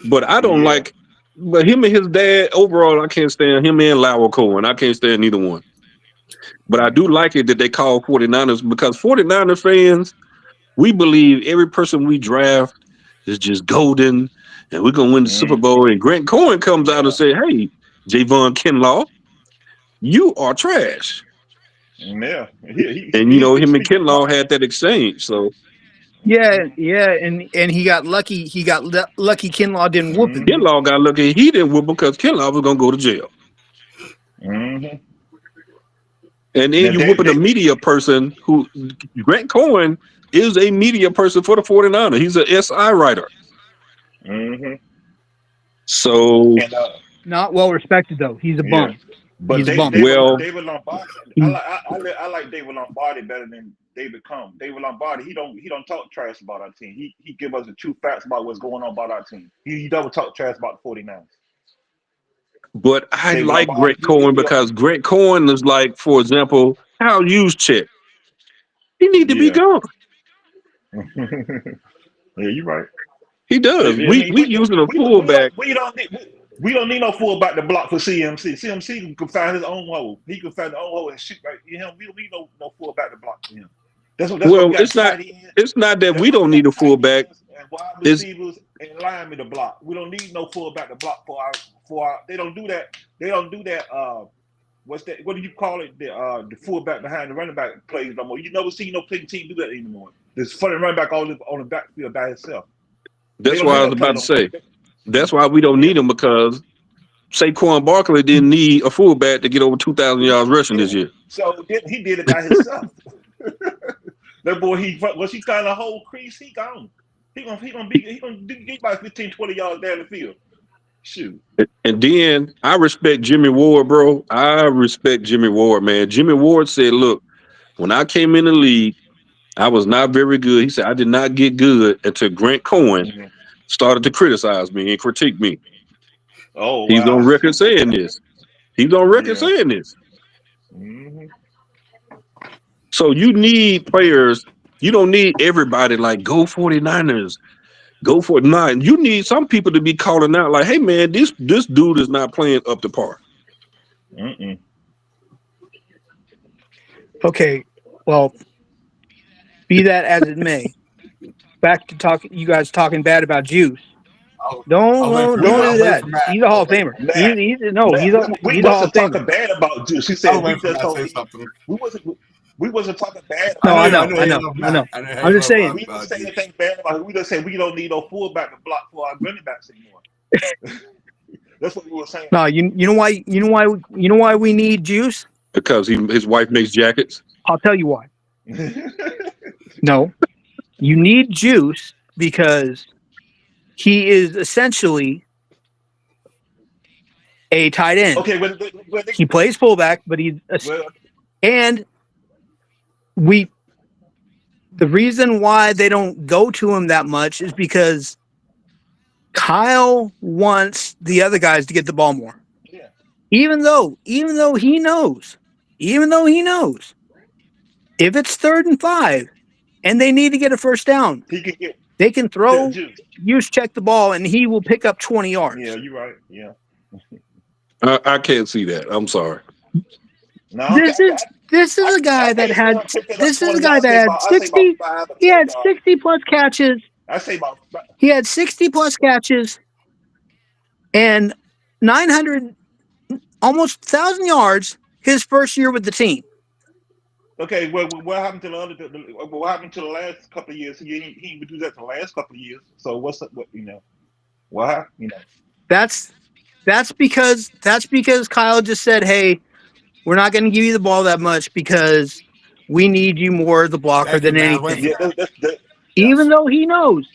but I don't like. But him and his dad overall, I can't stand him and Lowell Cohen. I can't stand neither one. But I do like it that they call 49ers because 49ers fans, we believe every person we draft is just golden, and we're gonna win the Super Bowl. And Grant Cohen comes out and say, "Hey, Javon Kinlaw, you are trash." Yeah, and him and Kinlaw had that exchange. So yeah, and he got lucky. He got lucky. Kinlaw didn't whoop him. Kinlaw got lucky. He didn't whoop him because Kinlaw was gonna go to jail. Mm-hmm. And then you whooping a media person who Grant Cohen is a media person for the 49ers. He's an SI writer. Mm-hmm. So And Not well respected though. He's a Yeah. bum. but He's a they, bum. David, Well- David Lombardi, I like David Lombardi better than David Combs. David Lombardi, he don't talk trash about our team. He give us the true facts about what's going on about our team. He don't talk trash about the 49ers. but I David like Lombardi, Greg Cohen because Greg Cohen is like, for example, Kyle Juszczyk. He need to be Yeah. gone. Yeah, you're right. He does. I We mean, using a fullback. We don't need no fullback to block for CMC. CMC can find his own hole. He can find his own hole and shoot right. We don't need no fullback to block for him. That's what Well, we got it's not- tight ends. It's not that That's we why don't need a got tight fullback. ends and wide It's- receivers and linemen to block. We don't need no fullback to block for our. They don't do that. They don't do that. What's that? What do you call it? The fullback behind the running back plays no more. You never see no playing team do that anymore. There's funny running back on the backfield by himself. That's They what I don't was do that about to play say. no more. That's why we don't need him, because Saquon Barkley didn't need a fullback to get over 2,000 yards rushing this year. So he did it by himself. That boy, once he found a whole crease, he gone. He gonna get about 15, 20 yards down the field. Shoot. And then I respect Jimmy Ward, bro. I respect Jimmy Ward, man. Jimmy Ward said, look, when I came in the league, I was not very good. He said, I did not get good until Grant Cohen started to criticize me and critique me. Oh, He's wow. on record saying this. He's on record Yeah. saying this. Mhm. So you need players. You don't need everybody like go 49ers, go for it. Nah, you need some people to be calling out like, hey man, this dude is not playing up to par. Mm-mm. Okay, well, be that as it may, back to you guys talking bad about Juice. Don't do that. He's a Hall of Famer. He's a Hall of wasn't talking Famer. bad about Juice. He I said was we waiting for just Matt to told say something. we wasn't talking bad. No, I know. you love Matt. I know. I I'm just saying. We didn't say anything bad about it. We just said we don't need no fullback to block for our running backs anymore. That's what we were saying. No, you know why we need Juice? Because his wife makes jackets. I'll tell you why. No, you need Juice because he is essentially a tight end. Okay, He plays fullback, but and the reason why they don't go to him that much is because Kyle wants the other guys to get the ball more. Yeah. Even though he knows, if it's 3rd and 5 and they need to get a first down, he can get they can throw Juice. Juszczyk the ball and he will pick up 20 yards. Yeah, you're right. Yeah. I can't see that. I'm sorry. No, This is a guy that had 60. He had 60 plus catches. I say about He had 60 plus catches and 900, almost 1,000 yards his first year with the team. okay. Well, what happened to what happened to the last couple of years? He didn't do that the last couple of years. So what happened? That's because Kyle just said, "Hey, we're not going to give you the ball that much because we need you more as the blocker than anything." Yeah, Even though he knows,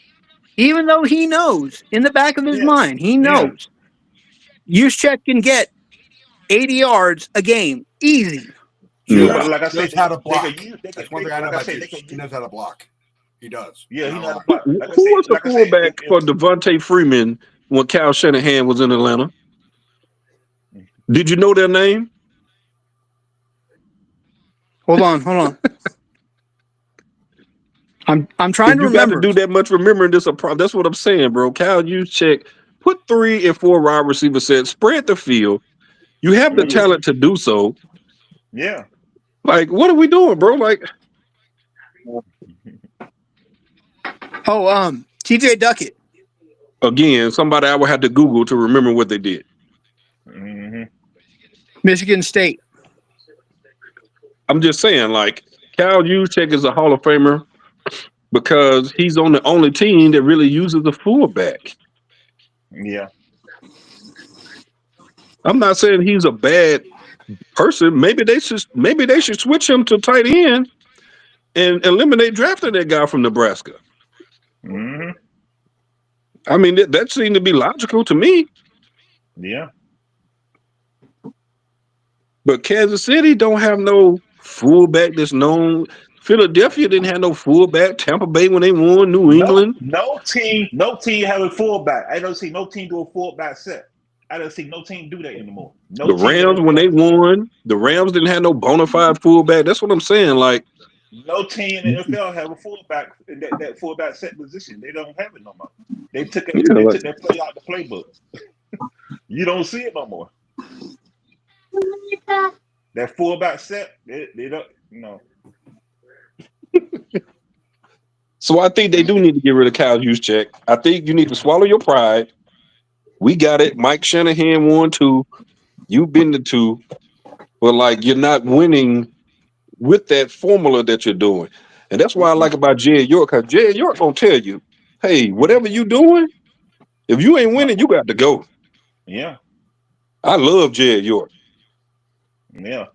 in the back of his mind, he knows Juszczyk can get 80 yards a game, easy. Yeah. Like I He said, knows how to block. they That's one thing I know like I about said, Juice. He knows how to block. He does. Yeah, he knows how to knows. block. Who Like I was the said, like I said, fullback for Devontae Freeman when Kyle Shanahan was in Atlanta? Did you know their name? Hold on. I'm trying to You got to remember. do that much remembering this. That's what I'm saying, bro. Kyle Juszczyk, put 3 and 4 wide receiver sets, spread the field. You have the talent to do so. Yeah. Like, what are we doing, bro? Like, TJ Duckett. again, somebody I would have to Google to remember what they did. Mm-hmm. Michigan State. I'm just saying, like, Kyle Juszczyk is a Hall of Famer because he's on the only team that really uses a fullback. Yeah. I'm not saying he's a bad person. Maybe they should switch him to tight end and eliminate drafting that guy from Nebraska. Mm-hmm. I mean, that seemed to be logical to me. Yeah. But Kansas City don't have no fullback that's known. Philadelphia didn't have no fullback. Tampa Bay when they won, New England. No team have a fullback. I don't see no team do a fullback set. I don't see no team do that anymore. No The team in Rams the when they NFL, won, the Rams didn't have no bona fide fullback. That's what I'm saying. Like, no team in the NFL have a fullback in that fullback set position. They don't have it no more. They took it. Yeah, They like- took that play out the playbook. You don't see it no more. That fullback set, they don't. so I think they do need to get rid of Kyle Juszczyk. I think you need to swallow your pride. We got it. Mike Shanahan won 2. You've been to 2, but like you're not winning with that formula that you're doing, and that's why I like about Jed York. Because Jed York gonna tell you, hey, whatever you doing, if you ain't winning, you got to go. Yeah. I love Jed York. Yeah,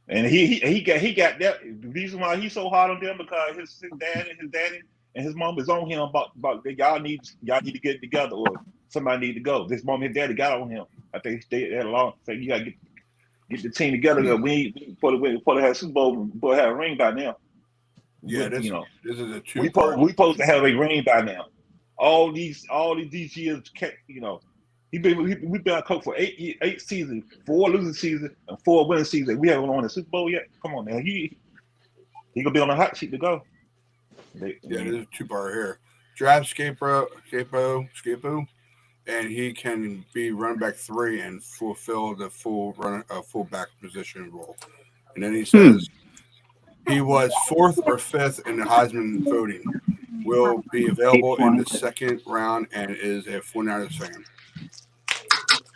and he got that. The reason why he's so hard on them because his daddy and his mom is on him about y'all need to get it together or somebody need to go. This mom and daddy got on him. I think they had a long say you gotta get the team together. We before they have Super Bowl, before they have a ring by now. Yeah, this is a we two-part. supposed to have a ring by now. All these years, we've been a coach for 8 seasons, 4 losing seasons and 4 winning seasons. We haven't won the Super Bowl yet. Come on now, he gonna be on the hot seat to go. Yeah, there's a two-part here. Draft Scapo, and he can be running back 3 and fulfill the fullback position role. And then he says he was 4th or 5th in the Heisman voting. Will be available in the 2nd round and is a 49ers fan.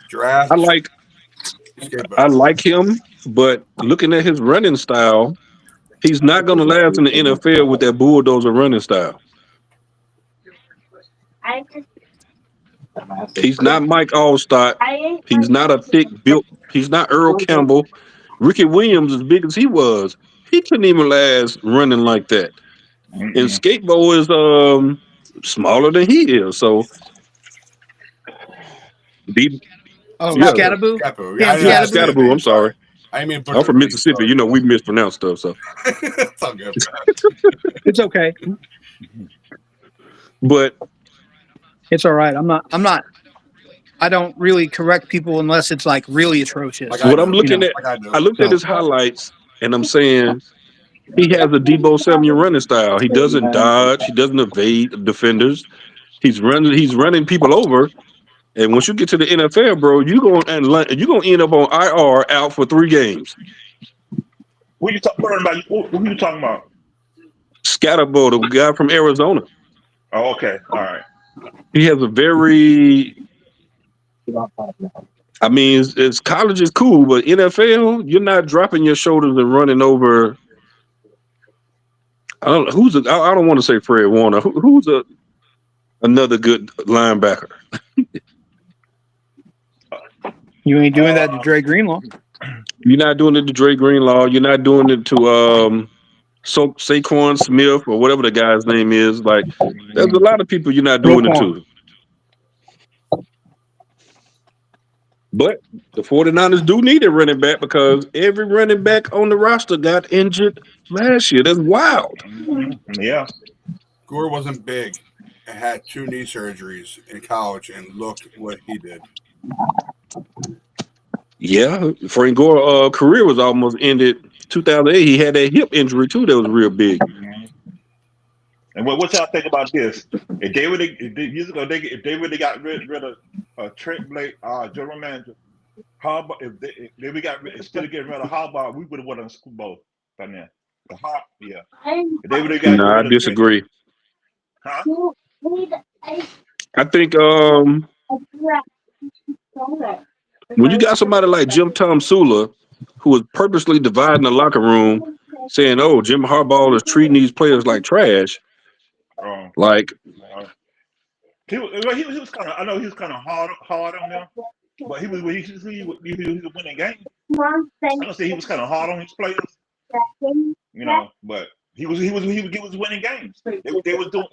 Draft. I like him, but looking at his running style, he's not going to last in the NFL with that bulldozer running style. He's not Mike Allstott. He's not a thick built. He's not Earl Campbell. Ricky Williams, as big as he was, he couldn't even last running like that. And Skatebo is smaller than he is, so. Scatterboo? Yeah, Scatterboo. I'm sorry. I mean, I'm from Mississippi. You know, we mispronounce stuff, so. It's all good. It's okay. But it's all right. I don't really correct people unless it's like really atrocious. Like what I'm looking at, I looked at his highlights, and I'm saying he has a Deebo Samuel running style. He doesn't dodge. He doesn't evade defenders. He's running people over. And once you get to the NFL, bro, you're gonna end up on IR out for 3 games. Who you talking about? Who you talking about? Scatterbo, the guy from Arizona. Oh, okay, all right. He has a very. I mean, it's college is cool, but NFL, you're not dropping your shoulders and running over. I don't want to say Fred Warner. Who's another good linebacker? You ain't doing that to Dre Greenlaw. You're not doing it to Dre Greenlaw. You're not doing it to Saquon Smith or whatever the guy's name is. Like, there's a lot of people you're not doing it to. But the 49ers do need a running back because every running back on the roster got injured last year. That's wild. Yeah. Gore wasn't big and had 2 knee surgeries in college and looked what he did. Yeah, Frank Gore's career was almost ended. 2008, he had that hip injury too. That was real big. And what y'all think about this? If they would years ago, if they would have got rid of Trent Blake, general manager, Harbaugh, if we got instead of getting rid of Harbaugh, we would have won a Super Bowl by now. Yeah. If they would have got No, I disagree. Huh? I think when you got somebody like Jim Tom Sula, who was purposely dividing the locker room, saying, "Oh, Jim Harbaugh is treating these players like trash," like he was kind of. I know he was kind of hard on them, but he was a winning game. I don't say he was kind of hard on his players, but he was winning games. They was doing,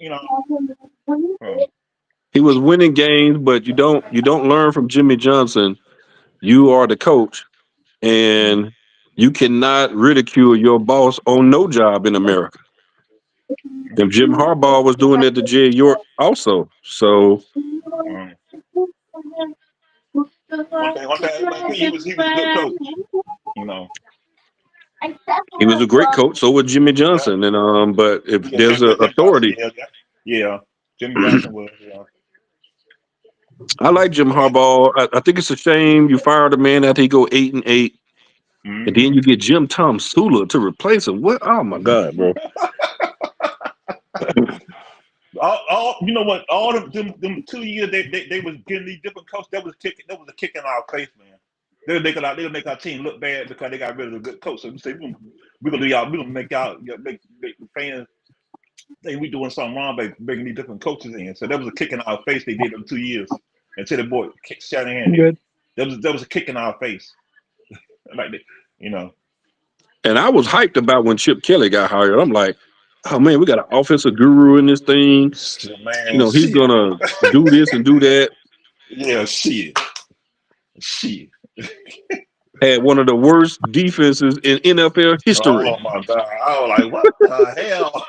He was winning games, but you don't learn from Jimmy Johnson. You are the coach, and you cannot ridicule your boss on no job in America. And Jim Harbaugh was doing that to Jay York also. So One thing everybody think he was a good coach. You know. he was a great coach. So was Jimmy Johnson. And but if there's an authority, yeah, Jimmy Johnson was. Yeah. I like Jim Harbaugh. I think it's a shame you fired a man after he go 8-8, and then you get Jim Tom Sula to replace him. What? Oh my God, bro! all you know what? All them 2 years they was getting these different coaches. That was a kick in our face, man. They'll make our team look bad because they got rid of a good coach. So we say we're gonna make the fans think we doing something wrong by bringing these different coaches in. So that was a kick in our face. They did them 2 years until the boy kicked Shanahan. Good. That was a kick in our face, like that, you know. And I was hyped about when Chip Kelly got hired. I'm like, oh man, we got an offensive guru in this thing. Man, you know, he's gonna do this and do that. Yeah, shit. Had one of the worst defenses in NFL history. Oh my God! I was like, what the hell?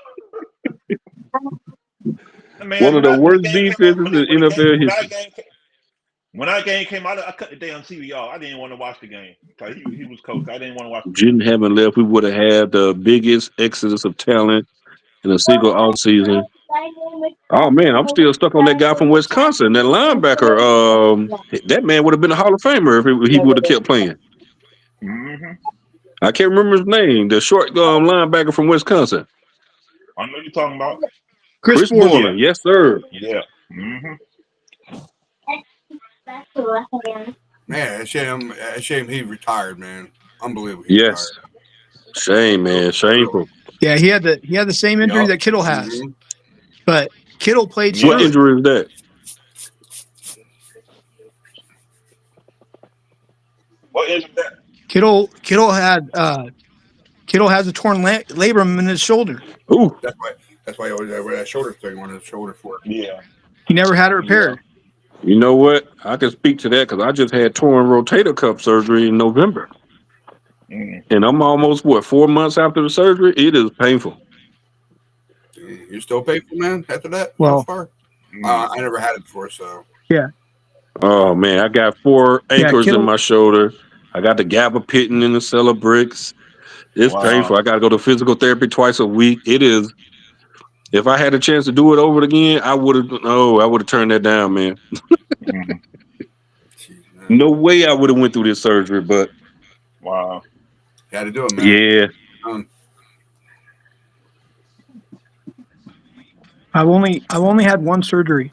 Man, one of the worst defenses in NFL history. When our game came out, I cut the damn TV off. I didn't want to watch the game because he was coach. I didn't want to watch the Jim having left, we would have had the biggest exodus of talent in a single offseason. Oh man, I'm still stuck on that guy from Wisconsin, that linebacker. That man would have been a Hall of Famer if he would have kept playing. Mm-hmm. I can't remember his name. The short linebacker from Wisconsin. I know you're talking about Chris Borland. Yes, sir. Yeah. Mm-hmm. Man, it's a shame he retired, man. Unbelievable. Yes. Retired. Shame, man. Shameful. Yeah, he had the same injury that Kittle has. Mm-hmm. But Kittle played What injury is that? What injury is that? Kittle has a torn labrum in his shoulder. Ooh. That's why he always had that shoulder thing on his shoulder for it. Yeah. He never had it repaired. You know what? I can speak to that because I just had torn rotator cuff surgery in November. And I'm almost, 4 months after the surgery? It is painful. You're still painful, man, after that? Well, I never had it before, so. Yeah. Oh, man, I got 4 anchors in my shoulder. I got the gabapentin in the Celebrex. It's painful. I got to go to physical therapy twice a week. It is. If I had a chance to do it over again, I would have turned that down, man. No way I would have went through this surgery, but wow. You had to do it, man. Yeah. I've only had one surgery,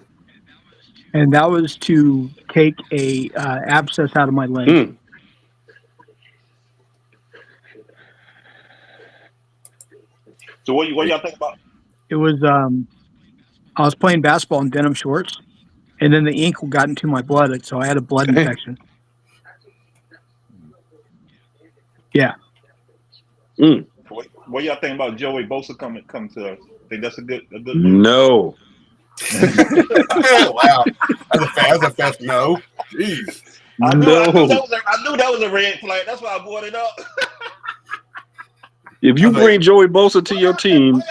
and that was to take a abscess out of my leg. So what y'all think about? It was I was playing basketball in denim shorts, and then the ink got into my blood, so I had a blood infection. Yeah. What y'all think about Joey Bosa come to us? Think that's a good move? No. Wow. That's a fast no. Jeez. I knew that was a red flag. That's why I brought it up. If you bring Joey Bosa to your team,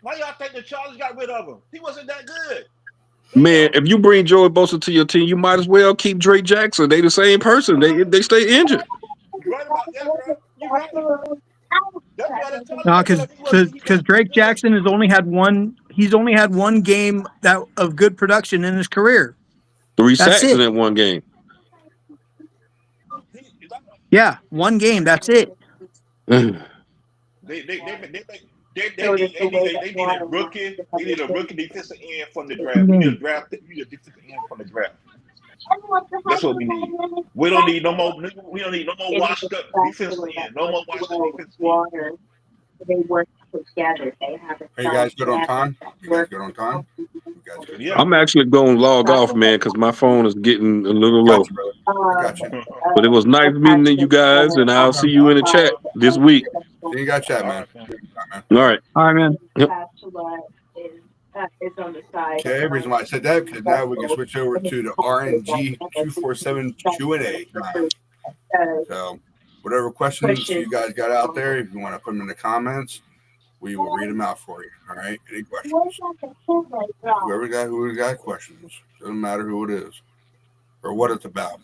why y'all think the Chargers got rid of him? He wasn't that good. Man, if you bring Joey Bosa to your team, you might as well keep Drake Jackson. They the same person. They stay injured. Right about that, bro. No, because Drake Jackson has only had one. He's only had one game of good production in his career. 3 sacks in that one game. Yeah, one game. That's it. They need a rookie. They need a rookie defensive end from the draft. We need a defensive end from the draft. That's what we need. We don't need no more. We don't need no more washed up defensive end. No more washed up defensive end. They work together. They have. Are you guys good on time? Yeah. I'm actually going to log off, man, because my phone is getting a little low. Gotcha. But it was nice meeting you guys, and I'll see you in the chat this week. You got chat, man. All right. All right, man. Yep. is on the side. Okay, reason why I said that because now we can switch over to the RNG 247 Q&A. So, whatever questions you guys got out there, if you want to put them in the comments, we will read them out for you. All right? Any questions? Whoever got questions, doesn't matter who it is or what it's about.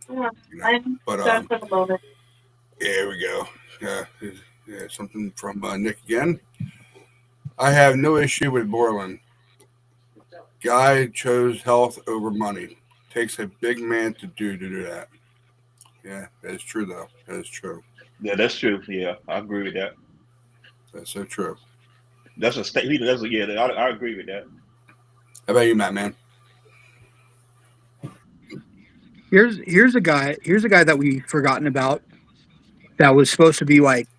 You know, but for the moment. here we go. Yeah, something from Nick again. I have no issue with Borland. Guy chose health over money. Takes a big man to do that. Yeah, that is true though. That is true. Yeah, that's true. Yeah, I agree with that. That's so true. That's a statement. I agree with that. How about you, Matt, man? Here's a guy that we've forgotten about that was supposed to be like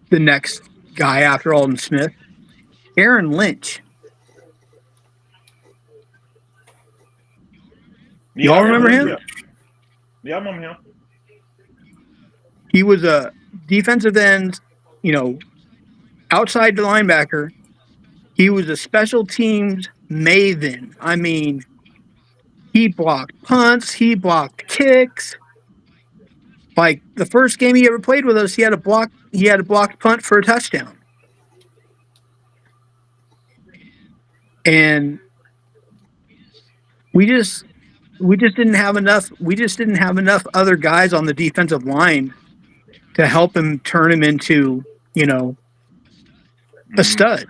the next guy after Alden Smith. Aaron Lynch. Y'all remember him? Yeah, I remember him. He was a defensive end, outside the linebacker. He was a special teams maven. I mean, he blocked punts, he blocked kicks. Like the first game he ever played with us, he had a blocked punt for a touchdown. And we just didn't have enough other guys on the defensive line to help him turn him into, a stud.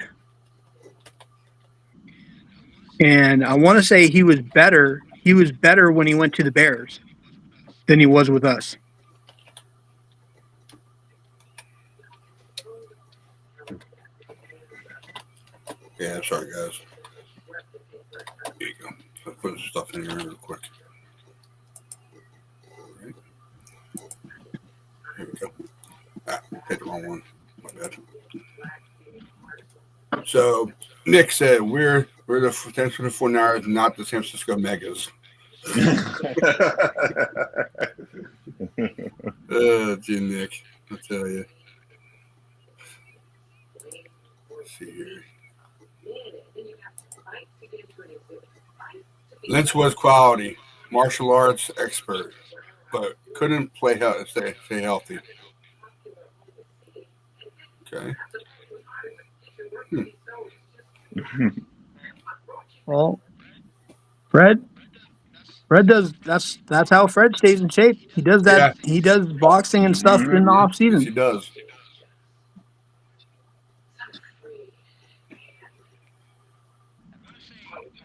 And I want to say he was better when he went to the Bears than he was with us. Yeah, sorry guys. Here you go. I'll put some stuff in here real quick. All right. Here we go. Hit the wrong one. My bad. So Nick said we're the San Francisco 49ers, not the San Francisco Megas. Gee, Nick, I'll tell you. Let's see here. Lynch was quality, martial arts expert, but couldn't stay healthy. Okay. Well, Fred does. That's how Fred stays in shape. He does that. Yeah. He does boxing and stuff in the off season. Yes, he does.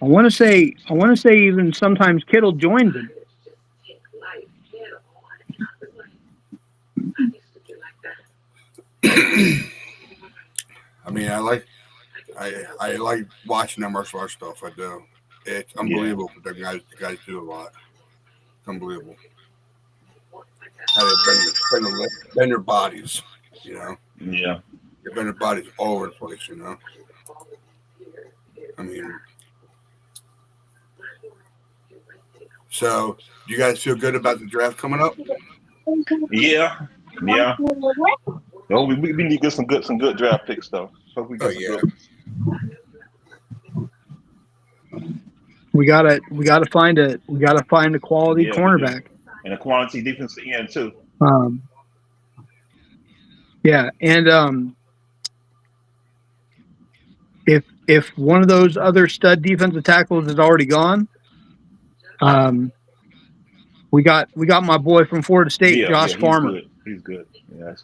I want to say even sometimes Kittle joins him. I mean, I like watching that martial arts stuff. I do. It's unbelievable. Yeah. The guys do a lot. It's unbelievable. How they bend their bodies, Yeah. They bend their bodies all over the place, I mean, so do you guys feel good about the draft coming up? Yeah. No, we need to get some good draft picks though. So we gotta find a quality cornerback and a quality defensive end too. Yeah, and if one of those other stud defensive tackles is already gone, we got my boy from Florida State, Josh Farmer. He's good. Yes.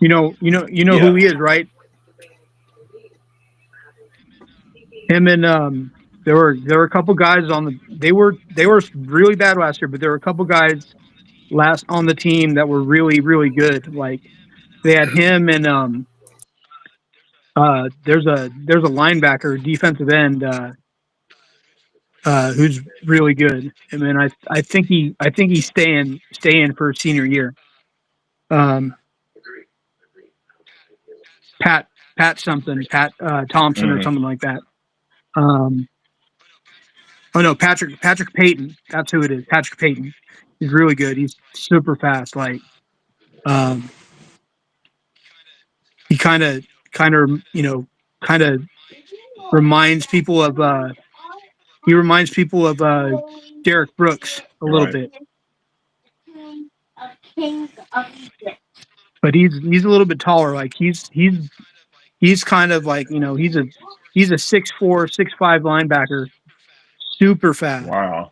You know who he is, right? Him and there were a couple guys they were really bad last year, but there were a couple guys last on the team that were really, really good. Like they had him and there's a linebacker, defensive end, who's really good. I mean, I think he's staying for his senior year. Pat Thompson or something like that. Patrick Payton. That's who it is. Patrick Payton. He's really good. He's super fast. Like, he kind of reminds people of Derek Brooks a little Right. bit. But he's a little bit taller. Like he's kind of like, he's a 6'4", 6'5" linebacker, super fast. Wow.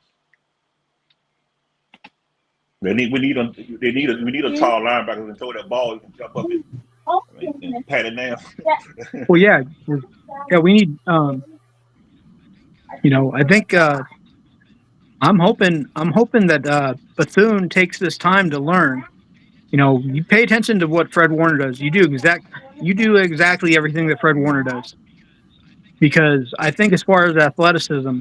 We need a tall linebacker who can throw that ball, who can jump up and pat it down. Well, yeah, we need. I think I'm hoping that Bethune takes this time to learn. You pay attention to what Fred Warner does. You do exactly everything that Fred Warner does. Because I think as far as athleticism,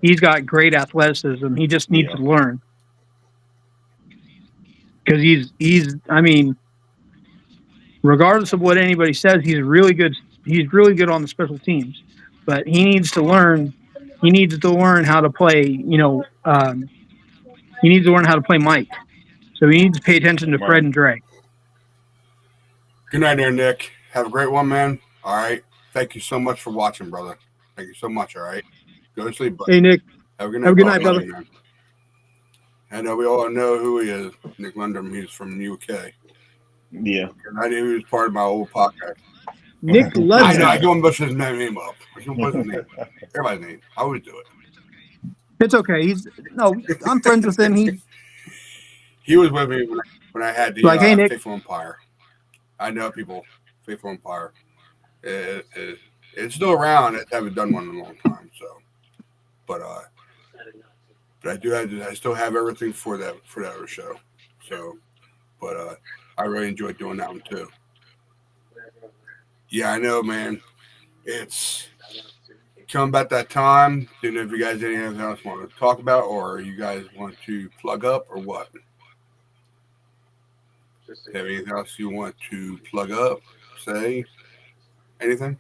he's got great athleticism. He just needs to learn. Because he's regardless of what anybody says, he's really good. He's really good on the special teams, but he needs to learn. He needs to learn how to play. He needs to learn how to play Mike. So he needs to pay attention to Fred and Dre. Good night there, Nick. Have a great one, man. All right. Thank you so much for watching, brother. Thank you so much. All right. Go to sleep, buddy. Hey, Nick. Have a good night, brother. Man. I know we all know who he is. Nick Lundum. He's from UK. Yeah. I knew he was part of my old podcast. Nick Lundum. I know. I go and butcher his name up. Everybody's name. I always do it. It's okay. I'm friends with him. He was with me when I had the hey, Nick. Faithful Empire. I know people. Faithful Empire. It's still around. I haven't done one in a long time. So, but I still have everything for that show. So, but I really enjoyed doing that one too. Yeah, I know, man. It's come about that time. Don't know if you guys have anything else want to talk about, or you guys want to plug up, or what? Have anything else you want to plug up? Say anything?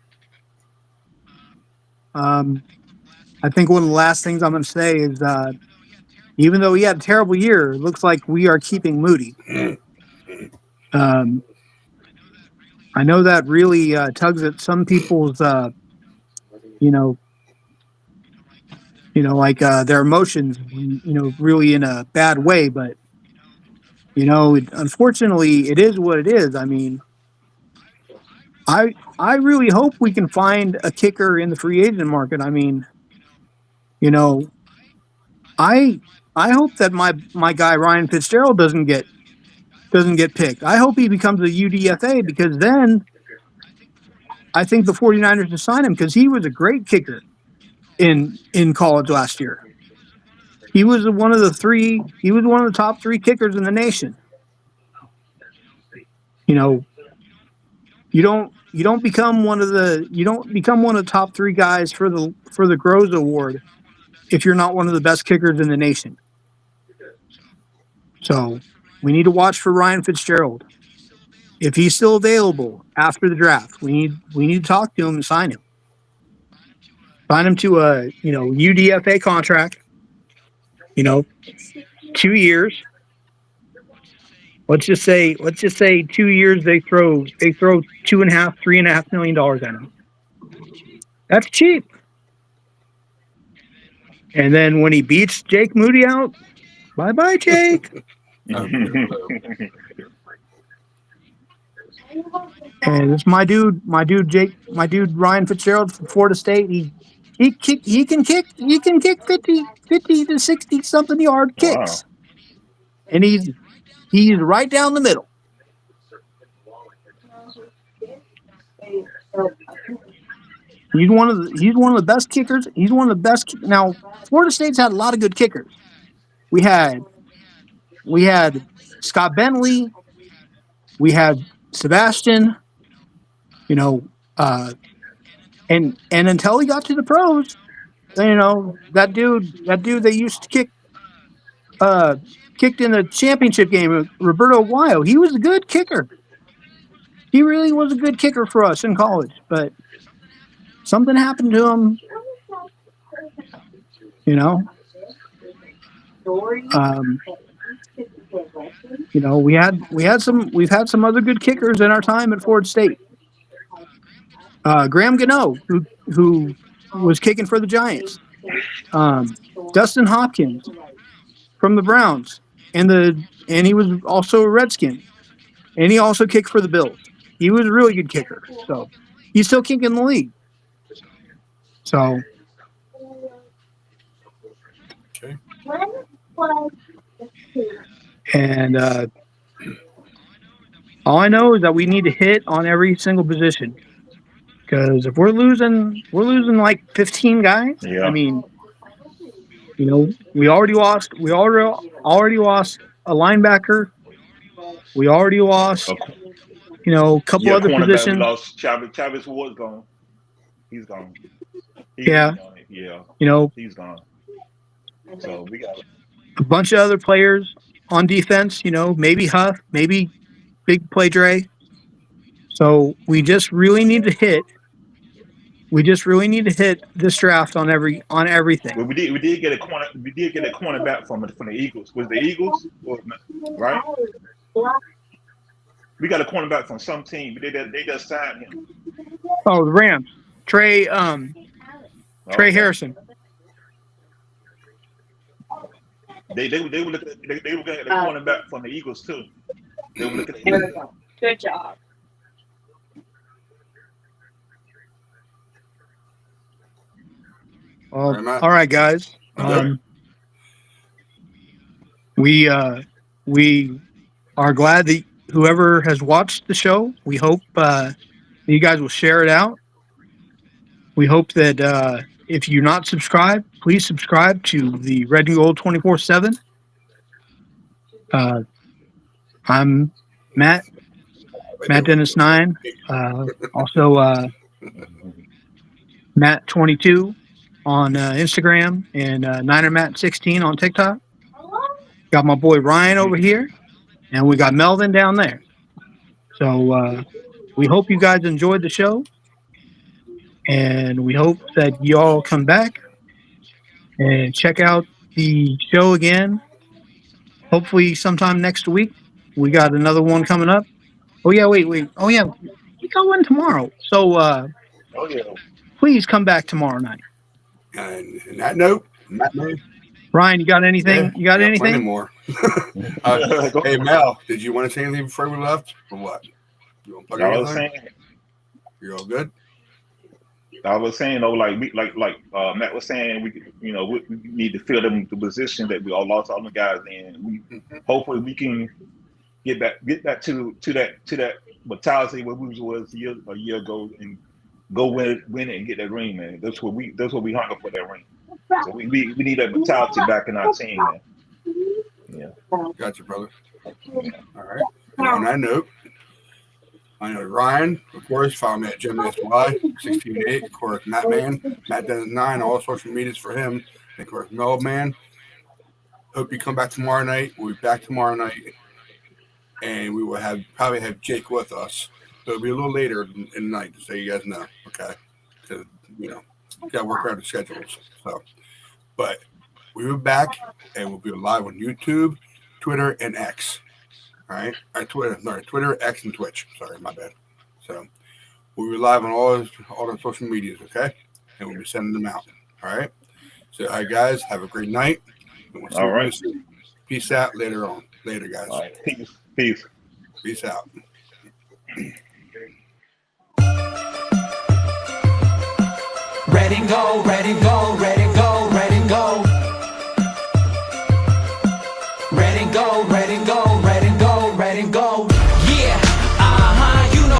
I think one of the last things I'm going to say is, even though he had a terrible year, it looks like we are keeping Moody. I know that really tugs at some people's, their emotions, really in a bad way. But, unfortunately, it is what it is. I mean, I really hope we can find a kicker in the free agent market. I mean, I hope that my guy Ryan Fitzgerald doesn't get picked. I hope he becomes a UDFA, because then I think the 49ers will sign him, because he was a great kicker in college last year. He was one of the top 3 kickers in the nation. You don't become one of the top 3 guys for the Groza Award if you're not one of the best kickers in the nation. So we need to watch for Ryan Fitzgerald. If he's still available after the draft, we need to talk to him and sign him. Sign him to a UDFA contract. 2 years. Let's just say 2 years. They throw $2.5-3.5 million at him. That's cheap. And then when he beats Jake Moody out, bye Jake. And it's my dude Ryan Fitzgerald from Florida State. He can kick 50 to 60 something yard kicks. Wow. And he's right down the middle. He's one of the best kickers. He's one of the best. Now, Florida State's had a lot of good kickers. We had Scott Bentley. We had Sebastian. And until he got to the pros, that dude they used to kicked in the championship game, Roberto Aguayo. He was a good kicker. He really was a good kicker for us in college, but something happened to him. We've had some other good kickers in our time at Florida State. Graham Gano, who was kicking for the Giants. Dustin Hopkins from the Browns, and he was also a Redskin, and he also kicked for the Bills. He was a really good kicker, so he's still kicking in the league. So, Okay. and all I know is that we need to hit on every single position, because if we're losing like 15 guys. Yeah. I mean, you know, we already lost a linebacker. We already lost, you know, a couple other cornerback, positions. we lost Travis Ward's gone. He's gone. Yeah. Yeah, You know, he's gone. So we got a bunch of other players on defense, you know, maybe Huff, maybe Big Play Dre. So we just really need to hit. We just really need to hit this draft on everything. well, we did get a cornerback from the Eagles. Was the Eagles right? We got a cornerback from some team. They just signed him. Oh, the Rams. Trey Harrison. They were looking at the cornerback from the Eagles too. They were looking at There him. we go. Good job. Well, Very much. all right, guys. We are glad that whoever has watched the show, we hope you guys will share it out. We hope that if you're not subscribed, please subscribe to the Red and Gold 24/7. I'm Matt Dennis 9. Also Matt 22 on Instagram, and Niner Matt 16 on TikTok. Got my boy Ryan over here, and we got Melvin down there. So we hope you guys enjoyed the show, and we hope that you all come back and check out the show again. Hopefully sometime next week. We got another one coming up. Oh yeah, wait. Oh yeah, we got one tomorrow. So Oh yeah. please come back tomorrow night. And in that note, Matt, Ryan, you got anything? yeah, You got plenty anything? more? Hey Mel, did you want to say anything before we left, or what? You want to plug I was anything? saying, You're all good. though, like Matt was saying, we need to fill the position that we all lost all the guys in. Hopefully we can get back to that mentality where we was a year ago and go win it and get that ring, man. That's what we hunger for, that ring. So we need that mentality back in our team, man. Yeah. Gotcha, brother. All right. And on that note, I know Ryan, of course, follow me at JimSY168, of course, Matt Dennis 9, all social medias for him, and of course, Mel Man. Hope you come back tomorrow night. We'll be back tomorrow night, and we will probably have Jake with us. So it'll be a little later in the night, so you guys know, okay? Because, we got to work around the schedules. So, but we'll be back, and we'll be live on YouTube, Twitter, and X. All right, Twitter, X, and Twitch. Sorry, my bad. So we'll be live on all the social medias, okay? And we'll be sending them out. All right. So, all right, guys, have a great night. All right. Peace out later on. Later, guys. All right. Peace. Peace out. Red and gold, red and gold.